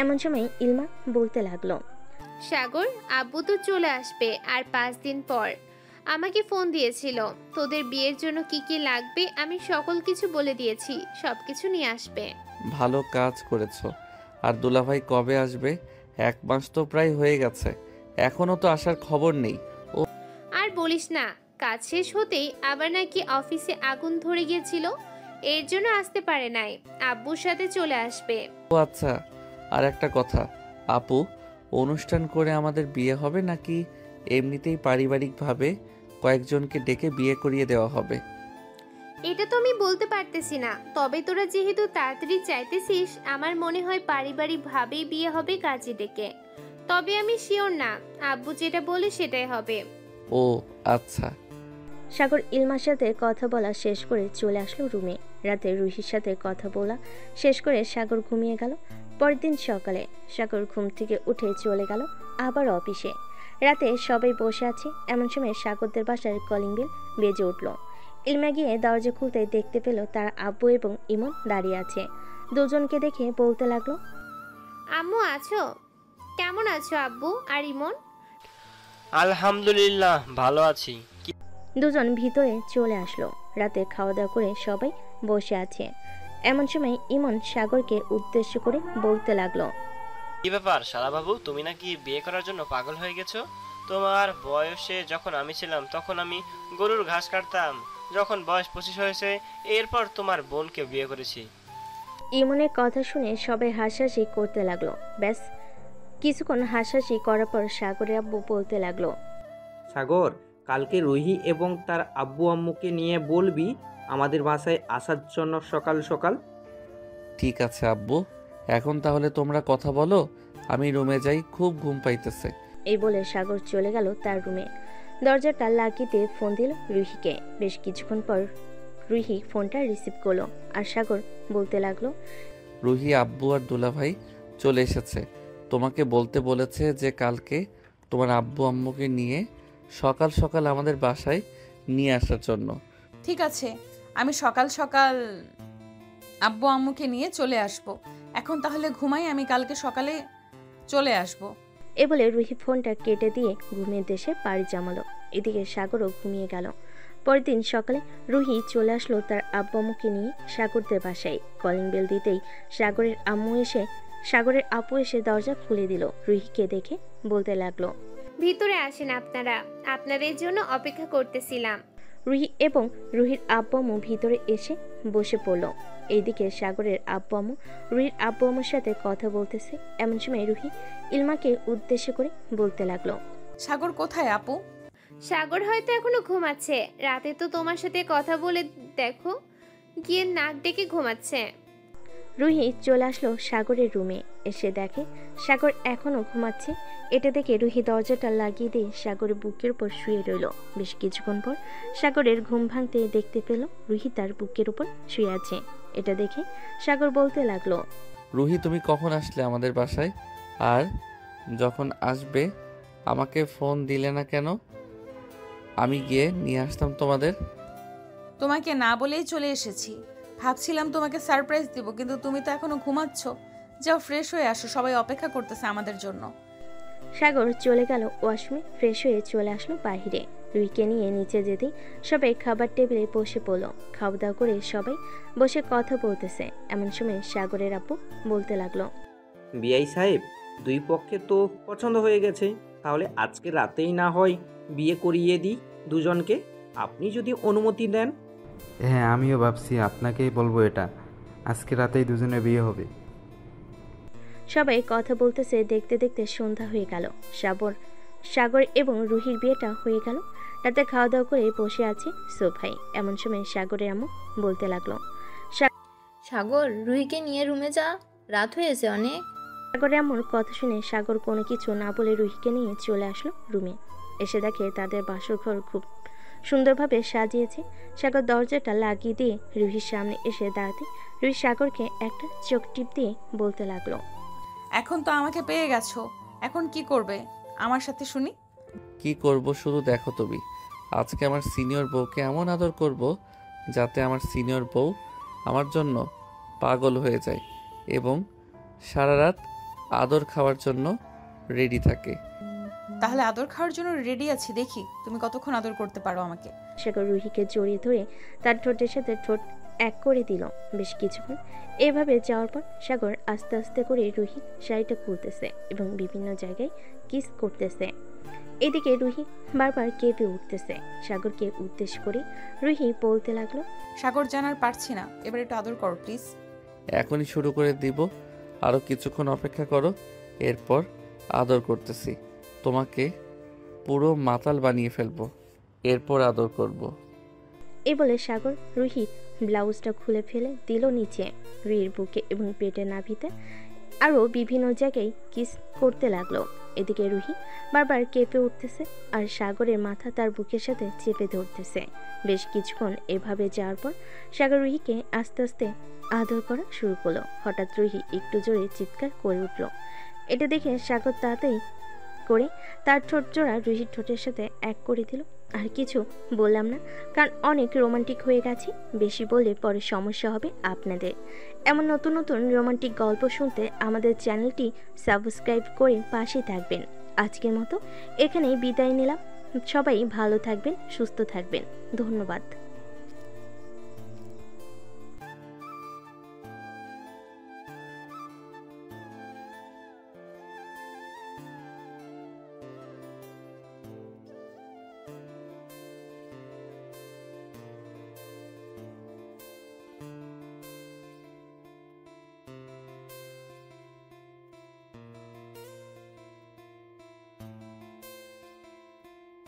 এমন সময় ইলমা বলতে লাগলো, সাগর, আব্বু তো চলে আসবে আর 5 দিন পর। আমাকে ফোন দিয়েছিল, তোদের বিয়ের জন্য কি কি লাগবে আমি সকল কিছু বলে দিয়েছি, সব কিছু নিয়ে আসবে। ভালো কাজ করেছো। আর দুলাভাই কবে আসবে? 1 মাস তো প্রায় হয়ে গেছে, এখনো তো আসার খবর নেই। ও আর বলিস না, কাজ শেষ হতেই আবার নাকি অফিসে আগুন ধরে গিয়েছিল, এর জন্য আসতে পারে নাই। আব্বুর সাথে চলে আসবে। ও আচ্ছা, আর একটা কথা আপু, অনুষ্ঠান করে আমাদের বিয়ে হবে নাকি এমনিতেই পারিবারিকভাবে কয়েকজনকে ডেকে বিয়ে করিয়ে দেওয়া হবে? এটা তো আমি বলতে পারতেছি না, তবে তোরা যেহেতু তাড়াতাড়ি চাইতেছিস, আমার মনে হয় পারিবারিক ভাবেই বিয়ে হবে কাজে ডেকে। তবে আমি শিওর না, আব্বু যেটা বলে সেটাই হবে। ও আচ্ছা। সাগর ইলমার সাথে কথা বলা শেষ করে চলে আসলো রুমে। রাতে রুহির সাথে কথা বলা শেষ করে সাগর ঘুমিয়ে গেল। পরের দিন সকালে সাগর ঘুম থেকে উঠে চলে গেল আবার অফিসে। রাতে সবাই বসে আছে, এমন সময় সাগরদের বাসার কলিং বেল বেজে উঠল। ইলমা গিয়ে দরজা খুলতে দেখতে পেল তার আব্বু এবং ইমন দাঁড়িয়ে আছে। দুজনকে দেখে বলতে লাগলো, আম্মু আছো? কেমন আছো আব্বু আর ইমন? আলহামদুলিল্লাহ ভালো আছি। দুজন ভিতরে চলে আসলো। রাতে খাওয়া দাওয়া করে সবাই বসে আছে। এমন সময় ইমন সাগরকে উদ্দেশ্য করে বলতে লাগলো, কি ব্যাপার শালা বাবু, তুমি নাকি বিয়ে করার জন্য পাগল হয়ে গেছো? তোমার বয়সে যখন আমি ছিলাম তখন আমি গরুর ঘাস কাটতাম। যখন বয়স 25 হয়েছে এরপর তোমার বোনকে বিয়ে করেছি। ইমনের কথা শুনে সবাই হাসাহাসি করতে লাগলো। ব্যাস কিছুক্ষণ হাসাহাসি করার পর সাগরের আব্বু বলতে লাগলো, সাগর, কালকে রুহি এবং তার আব্বু আম্মুকে নিয়ে বলবি আমাদের বাসায় আসার জন্য সকাল সকাল। ঠিক আছে আব্বু, এখন তাহলে তোমরা কথা বলো, আমি রুমে যাই, খুব ঘুম পাইতেছে। এই বলে সাগর চলে গেল তার রুমে। দরজাটা লাগিয়ে দিয়ে ফোন দিল রুহিকে। বেশ কিছুক্ষণ পর রুহি ফোনটা রিসিভ করলো আর সাগর বলতে লাগলো, রুহি, আব্বু আর দুলাভাই চলে এসেছে। তোমাকে বলতে বলেছে যে কালকে তোমার আব্বু আম্মুকে নিয়ে সকাল সকাল আমাদের বাসায় নিয়ে আসার জন্য। ঠিক আছে, আমি সকাল সকাল আব্বু আম্মুকে নিয়ে চলে আসব। এখন তাহলে ঘুমাই, আমি কালকে সকালে চলে আসব। এ বলে রুহি ফোনটা কেটে দিয়ে ঘুমিয়ে দেশে পাড়ি জমালো। এদিকে সাগরও ঘুমিয়ে গেল। পরের দিন সকালে রুহি চলে আসলো তার আব্বু আম্মুকে নিয়ে সাগরদের বাসায়। কলিং বেল দিতেই সাগরের আপু এসে দরজা খুলে দিল। রুহিকে দেখে বলতে লাগলো, ভিতরে আসেন আপনারা, আপনাদের জন্য অপেক্ষা করতেছিলাম। রুহি এবং রুহির আব্বু আম্মু ভিতরে এসে বসে পড়ল। এইদিকে সাগরের আব্বু আম্মু রুহির আব্বু আম্মুর সাথে কথা বলতেছে। এমন সময় রুহি ইলমাকে উদ্দেশ্য করে বলতে লাগলো, সাগর কোথায় আপু? সাগর হয়তো এখনো ঘুমাচ্ছে, রাতে তো তোমার সাথে কথা বলে দেখো গিয়ে নাক ডেকে ঘুমাচ্ছে। রুহি চলে আসলো সাগরের রুমে। এসে দেখে সাগর এখনো ঘুমাচ্ছে। এটা দেখে রুহি দরজাটা লাগিয়ে দিয়ে সাগরের বুকের উপর শুয়ে রইল। বেশ কিছুক্ষণ পর সাগরের ঘুম ভাঙতে দেখতে পেল রুহি তার বুকের উপর শুয়ে আছে। এটা দেখে সাগর বলতে লাগলো, রুহি, তুমি কখন আসলে আমাদের বাসায়? আর যখন আসবে আমাকে ফোন দিলে না কেন? আমি গিয়ে নিয়ে আসতাম তোমাদের। তোমাকে না বলেই চলে এসেছি। ভাবছিলাম তোমাকে সারপ্রাইজ দিব, কিন্তু তুমি তো এখনো ঘুমাচ্ছ। যাও ফ্রেশ হয়ে আসো, সবাই অপেক্ষা করতেছে আমাদের জন্য। সাগর চলে গেল ওয়াশরুমে। ফ্রেশ হয়ে চলে আসলো বাহিরে। রুহিকে নিয়ে নিচে যেতেই সবাই খাবার টেবিলে বসে পড়ল। খাওয়া দাওয়া করে সবাই বসে কথা বলতেছে। এমন সময় সাগরের আপু বলতে লাগলো, বিআই সাহেব, দুই পক্ষে তো পছন্দ হয়ে গেছে, তাহলে আজকে রাতেই না হয় বিয়ে করিয়ে দিই দুজনকে, আপনি যদি অনুমতি দেন। হ্যাঁ, আমিও ভাবছি আপনাকেই বলবো এটা, আজকে রাতেই দুজনে বিয়ে হবে। সবাই কথা বলতেছে। দেখতে দেখতে সন্ধ্যা হয়ে গেল। সাগর এবং রুহির বিয়েটা হয়ে গেল। রাতে খাওয়া দাওয়া করে বসে আছে সোফায়। এমন সময় সাগরের আম্মু বলতে লাগলো, সাগর, রুহিকে নিয়ে রুমে যা, রাত হয়েছে অনেক। সাগরের আম্মুর কথা শুনে সাগর কোনো কিছু না বলে রুহিকে নিয়ে চলে আসলো রুমে। এসে দেখে তাদের বাসর ঘর খুব সুন্দরভাবে সাজিয়েছে। সাগর দরজাটা লাগিয়ে দিয়ে রুহির সামনে এসে দাঁড়াতে রুহি সাগরকে একটা চোখ টিপ দিয়ে বলতে লাগলো, এখন তো আমাকে পেয়ে গেছো, এখন কি করবে আমার সাথে শুনি? কি করব শুধু দেখো তুমি। আজকে আমার সিনিয়র বউকে এমন আদর করব যাতে আমার সিনিয়র বউ আমার জন্য পাগল হয়ে যায় এবং সারা রাত আদর খাওয়ার জন্য রেডি থাকে। তাহলে আদর খাওয়ার জন্য রেডি আছি, দেখি তুমি কতক্ষণ আদর করতে পারো আমাকে। সাগর রুহিকে জড়িয়ে ধরে তার ঠোঁটের সাথে ঠোঁট এক করে দিল। বেশ কিছুক্ষণ এভাবে যাওয়ার পর সাগর আস্তে আস্তে করে রুহি শাড়িটা খুলতেছে এবং বিভিন্ন জায়গায় কিস করতেছে। এদিকে রুহি বারবার কেঁপে উঠতেছে। সাগরকে উদ্দেশ্য করে রুহি বলতে লাগলো, সাগর জানার পারছি না, এবার একটু আদর করো প্লিজ। এখনই শুরু করে দিব, আরও কিছুক্ষণ অপেক্ষা করো, এরপর আদর করতেছি। তোমাকে পুরো মাতাল বানিয়ে ফেলবো, এরপর আদর করব। এ বলে সাগর রুহির ব্লাউজটা খুলে ফেলে দিল নিচে। রুহির বুকে এবং পেটের নাভিতে আরও বিভিন্ন জায়গায় কিস করতে লাগলো। এদিকে রুহি বারবার কেঁপে উঠতেছে আর সাগরের মাথা তার বুকের সাথে চেপে ধরতেছে। বেশ কিছুক্ষণ এভাবে যাওয়ার পর সাগর রুহিকে আস্তে আস্তে আদর করা শুরু করলো। হঠাৎ রুহি একটু জোরে চিৎকার করে উঠল। এটা দেখে সাগর তাড়াতাড়ি করে তার ঠোঁট জোড়া রুহির ঠোঁটের সাথে এক করে দিল। আর কিছু বললাম না, কারণ অনেক রোমান্টিক হয়ে গেছি, বেশি বললে পরে সমস্যা হবে আপনাদের। এমন নতুন নতুন রোমান্টিক গল্প শুনতে আমাদের চ্যানেলটি সাবস্ক্রাইব করে পাশে থাকবেন। আজকের মতো এখানেই বিদায় নিলাম। সবাই ভালো থাকবেন, সুস্থ থাকবেন। ধন্যবাদ।